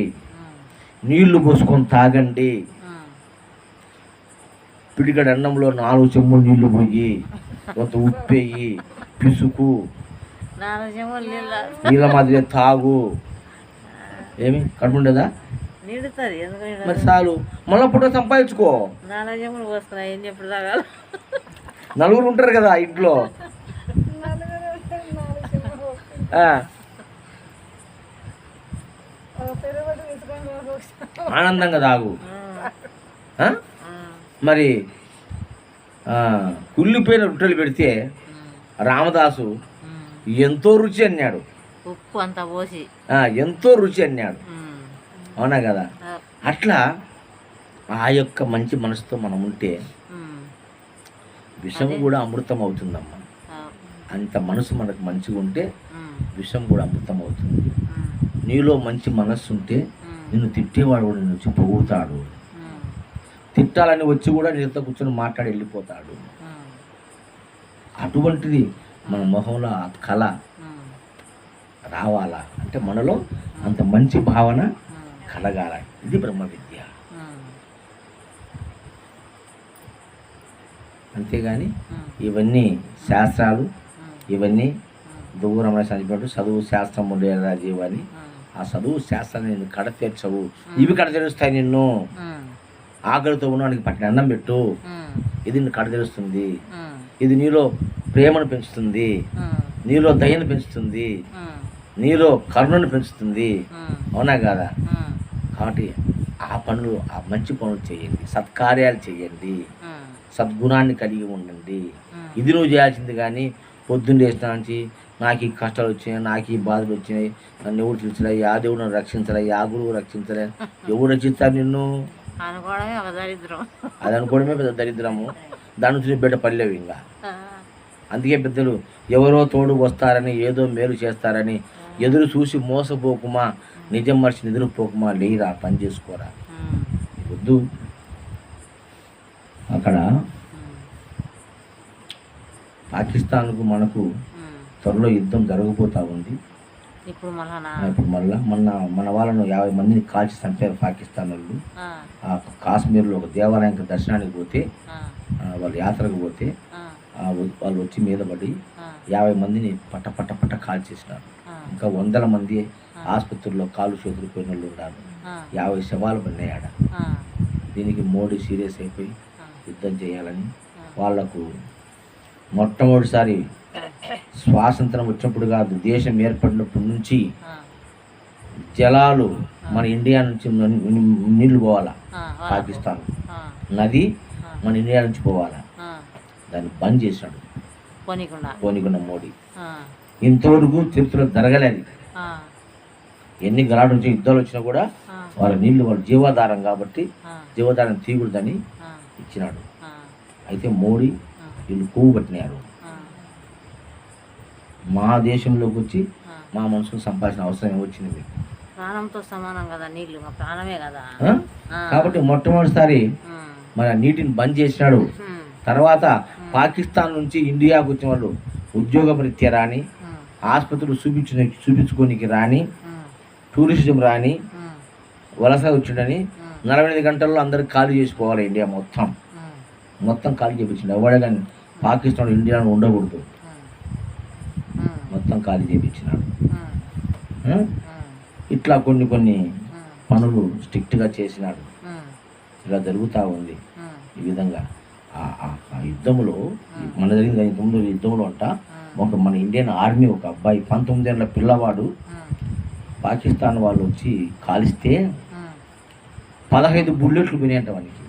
నీళ్లు పోసుకొని తాగండి. పిడిగడ అన్నంలో 4 చెంబులు నీళ్లు పోయి కొంత ఉప్పేయి పిసుకు నీళ్ళ మాదిరి తాగు. ఏమి కడుపు ఉండదా? మరి చాలు, మళ్ళీ పుట్ట సంపాదించుకో. నలుగురు ఉంటారు కదా ఇంట్లో. ఆనందంగా తాగు. మరి కుళ్ళిపోయిన రొట్టెలు పెడితే రామదాసు ఎంతో రుచి అన్నాడు, ఉప్పు అంతా పోసి ఎంతో రుచి అన్నాడు. అవునా కదా? అట్లా ఆ యొక్క మంచి మనసుతో మనం ఉంటే విషం కూడా అమృతం అవుతుందమ్మా. అంత మనసు మనకు మంచిగా ఉంటే విషం కూడా అమృతం అవుతుంది. నీలో మంచి మనస్సు ఉంటే నిన్ను తిట్టేవాడు కూడా నిన్ను వచ్చి పొగుడుతాడు. తిట్టాలని వచ్చి కూడా నీతో కూర్చొని మాట్లాడి వెళ్ళిపోతాడు. అటువంటిది మన మొహంలో ఆ కళ రావాలా అంటే మనలో అంత మంచి భావన కలగాల. ఇది బ్రహ్మ విద్య. అంతేగాని ఇవన్నీ శాస్త్రాలు, ఇవన్నీ దూరమైన చనిపోయినట్టు చదువు శాస్త్రం ఉండేలా జీవాన్ని, ఆ చదువు శాస్త్రాన్ని నిన్ను కడతీర్చవు. ఇవి కడతీరుస్తాయి నిన్ను. ఆకలితో ఉన్నవాడికి పట్టిన అన్నం పెట్టు, ఇది నిన్ను కడతీరుస్తుంది. ఇది నీలో ప్రేమను పెంచుతుంది, నీలో దయను పెంచుతుంది, నీలో కరుణను పెంచుతుంది. అవునా కాదా? కాబట్టి ఆ పనులు, ఆ మంచి పనులు చేయండి, సత్కార్యాలు చేయండి, సద్గుణాన్ని కలిగి ఉండండి. ఇది నువ్వు చేయాల్సింది. కానీ పొద్దున్న లేచిన నుంచి నాకు ఈ కష్టాలు వచ్చినాయి, నాకు ఈ బాధలు వచ్చినాయి, నన్ను ఎవరు తెలిసినా, యా దేవుడు నన్ను రక్షించలే, యా గురువు రక్షించలే, ఎవరు రక్షిస్తారు నిన్ను? అది అనుకోవడమే పెద్ద దరిద్రము. దాని నుంచి బిడ్డ పడలేవు ఇంకా. అందుకే పెద్దలు ఎవరో తోడు వస్తారని, ఏదో మేలు చేస్తారని ఎదురు చూసి మోసపోకుమా, నిజం మనిషి నిద్రపోకుమా, లేరా పని చేసుకోరా. వద్దు. అక్కడ పాకిస్తాన్కు మనకు త్వరలో యుద్ధం జరగబోతా ఉంది. ఇప్పుడు మళ్ళా మన వాళ్ళను 50 మందిని కాల్చి చంపారు పాకిస్తాన్ వాళ్ళు. ఆ కాశ్మీర్లో ఒక దేవాలయానికి దర్శనానికి పోతే, వాళ్ళు యాత్రకు పోతే వాళ్ళు వచ్చి మీద పడి 50 మందిని పట్ట కాల్చేసినారు. ఇంకా 100 మంది ఆసుపత్రుల్లో కాళ్ళు చేతులు పోయిన వాళ్ళు ఉన్నారు. 50 శవాలు పడినాయాడ. దీనికి మోడీ సీరియస్ అయిపోయి యుద్ధం చేయాలని వాళ్లకు మొట్టమొదటిసారి స్వాతంత్రం వచ్చినప్పుడు కాదు, దేశం ఏర్పడినప్పటి నుంచి జలాలు మన ఇండియా నుంచి నీళ్లు పోవాలా, పాకిస్తాన్ నది మన ఇండియా నుంచి పోవాలా, దాన్ని బంద్ చేశాడు పోనీకుండా మోడీ. ఇంతవరకు చరిత్రలో జరగలేదు. ఎన్ని గలాడు నుంచి యుద్ధాలు వచ్చినా కూడా వాళ్ళ నీళ్లు వాళ్ళ జీవాధారం కాబట్టి జీవాధారం తీయకూడదని ఇచ్చినాడు. అయితే మోడీ వీళ్ళు పువ్వు పట్టినారు. మా దేశంలోకి వచ్చి మా మనుషులు సంపాదించిన అవసరం ఏమొచ్చింది మీకు? ప్రాణంతో సమానం కదా నీళ్లు, ప్రాణమే కదా. కాబట్టి మొట్టమొదటిసారి మన నీటిని బంద్ చేసినాడు. పాకిస్తాన్ నుంచి ఇండియాకు వచ్చిన వాళ్ళు ఉద్యోగరీత్యా రాని, ఆసుపత్రులు చూపించుకోనికి రాని, టూరిజం రాని, వలస వచ్చిండని 48 గంటల్లో అందరికి ఖాళీ చేసిపోవాలి. ఇండియా మొత్తం ఖాళీ చేయించిండు. ఎవడే కానీ పాకిస్తాన్ ఇండియాను ఉండకూడదు, మొత్తం ఖాళీ చేయించినాడు. ఇట్లా కొన్ని పనులు స్ట్రిక్ట్గా చేసినాడు. ఇలా జరుగుతూ ఉంది. ఈ విధంగా ఆ యుద్ధంలో మన జరిగిన యుద్ధంలో అంట మన ఇండియన్ ఆర్మీ ఒక అబ్బాయి 19 ఏళ్ళ పిల్లవాడు పాకిస్తాన్ వాళ్ళు వచ్చి కాలిస్తే 15 బుల్లెట్లు వినేంట వానికి,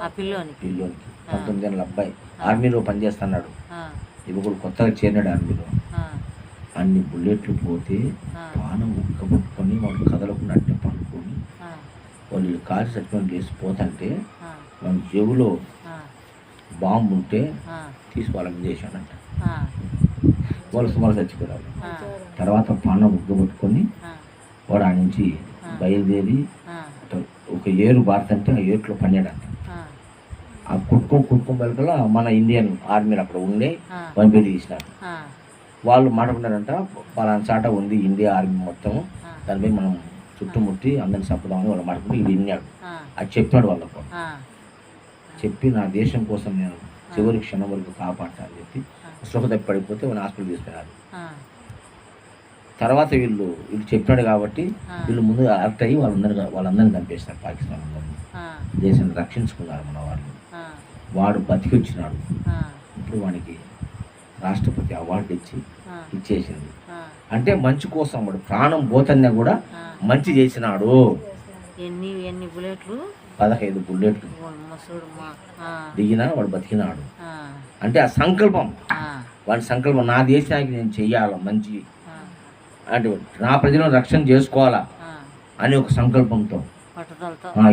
ఆ పిల్లోనికి. పిల్లోనికి. 19 ఏళ్ళ అబ్బాయి ఆర్మీలో పనిచేస్తున్నాడు. యువకుడు కొత్తగా చేరినాడు ఆర్మీలో. అన్ని బుల్లెట్లు పోతే పానం ఉక్కబుట్టుకొని వాడు కదలకుండా అంటే పనుకొని వాళ్ళు కాల్చి చచ్చిపోయిన లేచిపోతుంటే మన జేబులో బాంబు ఉంటే తీసి వాళ్ళ మీద వేసాడంట. వాళ్ళు సుమారు చచ్చిపోయారు. తర్వాత పానం ఉగ్గబట్టుకొని వాడు ఆ నుంచి బయలుదేరి ఒక ఏరు బారుతుంటే ఆ ఏరులో పన్నాడంట. ఆ కుట్టుకొని బయటకల్లా మన ఇండియన్ ఆర్మీలు అక్కడ ఉండే వన్ పేరు తీసినారు. వాళ్ళు మాట్లాడుకున్నారంట, పలానా చాట ఉంది ఇండియా ఆర్మీ మొత్తం, దానిపై మనం చుట్టుముట్టి అందరిని చంపుదామని వాళ్ళు మాట్లాడుకుంటే ఇది విన్నాడు. అది చెప్పాడు వాళ్ళకు. చెప్పి నా దేశం కోసం నేను చివరి క్షణం వరకు కాపాడతా అని చెప్పి స్పృహ తప్పి పడిపోతే వాళ్ళని హాస్పిటల్ తీసుకున్నారు. తర్వాత వీళ్ళు చెప్పాడు కాబట్టి వీళ్ళు ముందు అరెక్ట్ అయ్యి వాళ్ళందరినీ చంపేసినారు. పాకిస్తాన్ అందరినీ దేశాన్ని రక్షించుకున్నారు మన వాళ్ళు. వాడు బతికి వచ్చినాడు. ఇప్పుడు వానికి రాష్ట్రపతి అవార్డు ఇచ్చేసింది. అంటే మంచి కోసం వాడు ప్రాణం పోతన్నా కూడా మంచి చేసినాడు. ఎన్ని బుల్లెట్లు? 15 బుల్లెట్లు దిగినా వాడు బతికినాడు. అంటే ఆ సంకల్పం, వాడి సంకల్పం నా దేశానికి నేను చెయ్యాలా మంచి, అంటే నా ప్రజలను రక్షణ చేసుకోవాలా అని ఒక సంకల్పంతో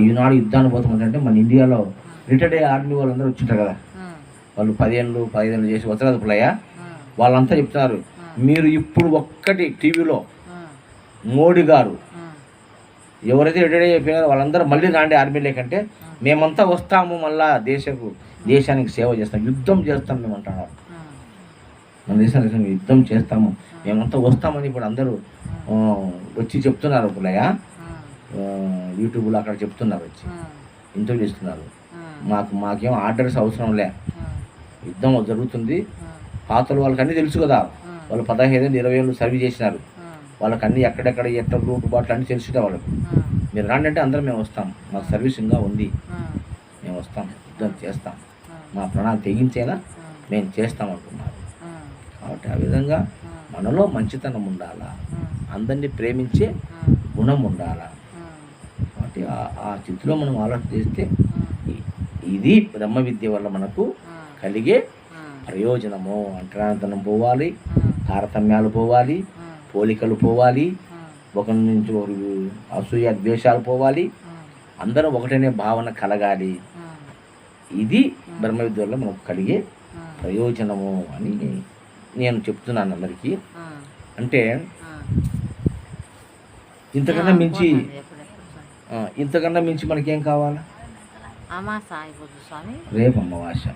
ఈనాడు యుద్ధాన్ని పోతామంటే మన ఇండియాలో రిటైర్డ్ అయ్యే ఆర్మీ వాళ్ళందరూ వచ్చింటారు కదా, వాళ్ళు 10 ఏళ్ళు 15 ఏళ్ళు చేసి వస్తారు పుల్లయ్య, వాళ్ళంతా చెప్తున్నారు మీరు ఇప్పుడు ఒక్కటి టీవీలో మోడీ గారు ఎవరైతే రిటైర్డ్ అయిపోయినారో వాళ్ళందరూ మళ్ళీ రాండి ఆర్మీ లేకంటే మేమంతా వస్తాము, మళ్ళా దేశానికి సేవ చేస్తాం, యుద్ధం చేస్తాం మేము అంటున్నారు. మన దేశానికి యుద్ధం చేస్తాము మేమంతా వస్తామని ఇప్పుడు అందరూ వచ్చి చెప్తున్నారు పుల్లయ్య. యూట్యూబ్లో అక్కడ చెప్తున్నారు, వచ్చి ఇంటర్వ్యూ ఇస్తున్నారు. మాకేం ఆర్డర్స్ అవసరం లే, యుద్ధం జరుగుతుంది. పాతలు వాళ్ళకన్నీ తెలుసు కదా, వాళ్ళు 15 ఏళ్ళు 20 ఏళ్ళు సర్వీస్ చేసినారు. వాళ్ళకన్నీ ఎక్కడెక్కడ ఎట్ట రూట్ బాట్లు అన్నీ తెలుసుట వాళ్ళకు. మీరు రాండి అంటే అందరం మేము వస్తాం, మాకు సర్వీసింగ్గా ఉంది, మేము వస్తాం, యుద్ధం చేస్తాం, మా ప్రాణాలు తెగించేలా మేము చేస్తాం అంటున్నారు. కాబట్టి ఆ విధంగా మనలో మంచితనం ఉండాలా, అందరినీ ప్రేమించే గుణం ఉండాలా. కాబట్టి ఆ స్థితిలో మనం ఆలోచన చేస్తే ఇది బ్రహ్మ విద్య వల్ల మనకు కలిగే ప్రయోజనము. అంటరానితనం పోవాలి, తారతమ్యాలు పోవాలి, పోలికలు పోవాలి, ఒకరి నుంచి ఒకరు అసూయ ద్వేషాలు పోవాలి, అందరూ ఒకటనే భావన కలగాలి. ఇది బ్రహ్మ విద్య వల్ల మనకు కలిగే ప్రయోజనము అని నేను చెప్తున్నాను అందరికీ. అంటే ఇంతకన్నా మించి మనకేం కావాలా? అమావాస్య అయిపోతుంది స్వామి, రేపు అమావాస్య.